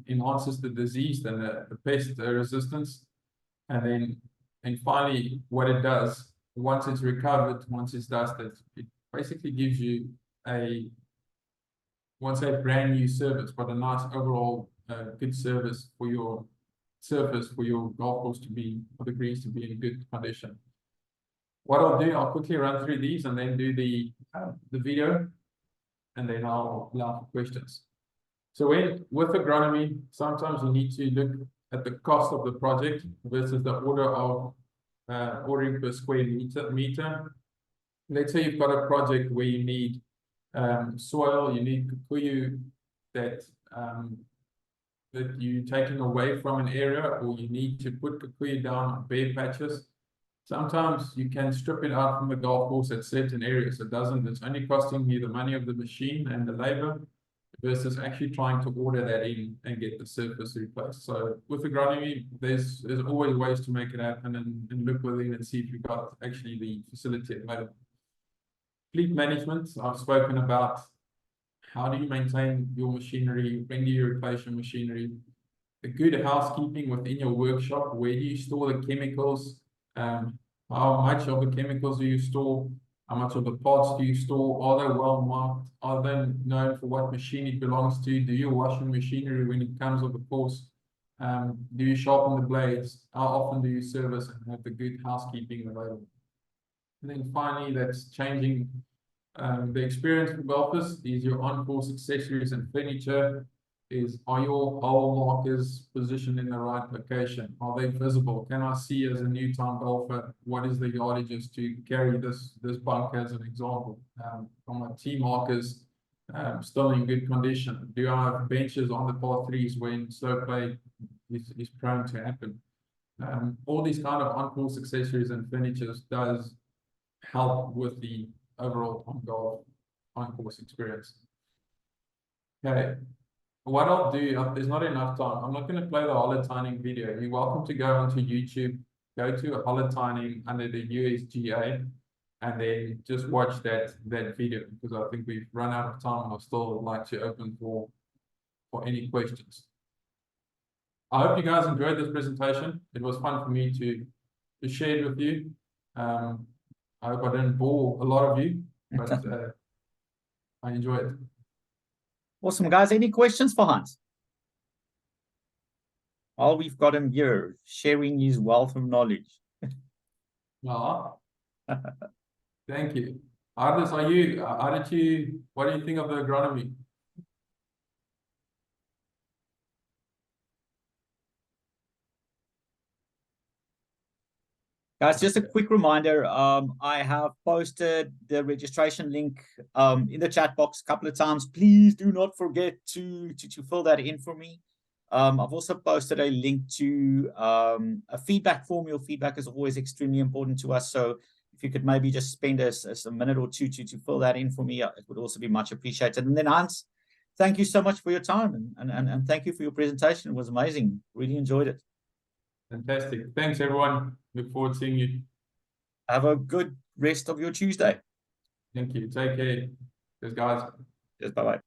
Enhances the disease and the pest resistance. And finally, what it does, once it's recovered, once it's dusted, it basically gives you a brand new service, but a nice overall good service for your surface, for your golf course for the greens to be in good condition. What I'll do, I'll quickly run through these and then do the video, and then I'll allow for questions. So with agronomy, sometimes you need to look at the cost of the project versus the order of ordering per square meter. Let's say you've got a project where you need soil, you need kikuyu that you're taking away from an area, or you need to put kikuyu down on bare patches. Sometimes you can strip it out from the golf course at certain areas. It's only costing you the money of the machine and the labor versus actually trying to order that in and get the surface replaced. So with agronomy, there's always ways to make it happen and look within and see if you've got actually the facility available. Fleet management, I've spoken about how do you maintain your machinery, when do you replace your machinery, a good housekeeping within your workshop, where do you store the chemicals, how much of the chemicals do you store, how much of the parts do you store, are they well marked, are they known for what machine it belongs to, do you wash your machinery when it comes off the course, do you sharpen the blades, how often do you service, and have the good housekeeping available. And then finally, that's changing the experience for golfers. These are your on-course accessories and furniture. is, are your hole markers positioned in the right location? Are they visible? Can I see as a new time golfer, what is the yardages to carry this bunker as an example? Are my tee markers still in good condition? Do I have benches on the par threes when slow play is prone to happen? All these kind of on-course accessories and furnitures does help with the overall golf on-course experience. Okay, what I'll do, there's not enough time. I'm not going to play the holotining video. You're welcome to go onto YouTube, go to holotining under the USGA, and then just watch that video, because I think we've run out of time and I'd still like to open for any questions. I hope you guys enjoyed this presentation. It was fun for me to share it with you. I hope I didn't bore a lot of you, but I enjoyed it. Awesome, guys. Any questions for Hans? Well, we've got him here, sharing his wealth of knowledge. Thank you. Ardis, what do you think of the agronomy? Guys, just a quick reminder, I have posted the registration link in the chat box a couple of times. Please do not forget to fill that in for me. I've also posted a link to a feedback form. Your feedback is always extremely important to us. So if you could maybe just spend a minute or two to fill that in for me, it would also be much appreciated. And then Hans, thank you so much for your time and thank you for your presentation. It was amazing. Really enjoyed it. Fantastic. Thanks, everyone. Look forward to seeing you. Have a good rest of your Tuesday. Thank you. Take care. Cheers, guys. Yes, bye-bye.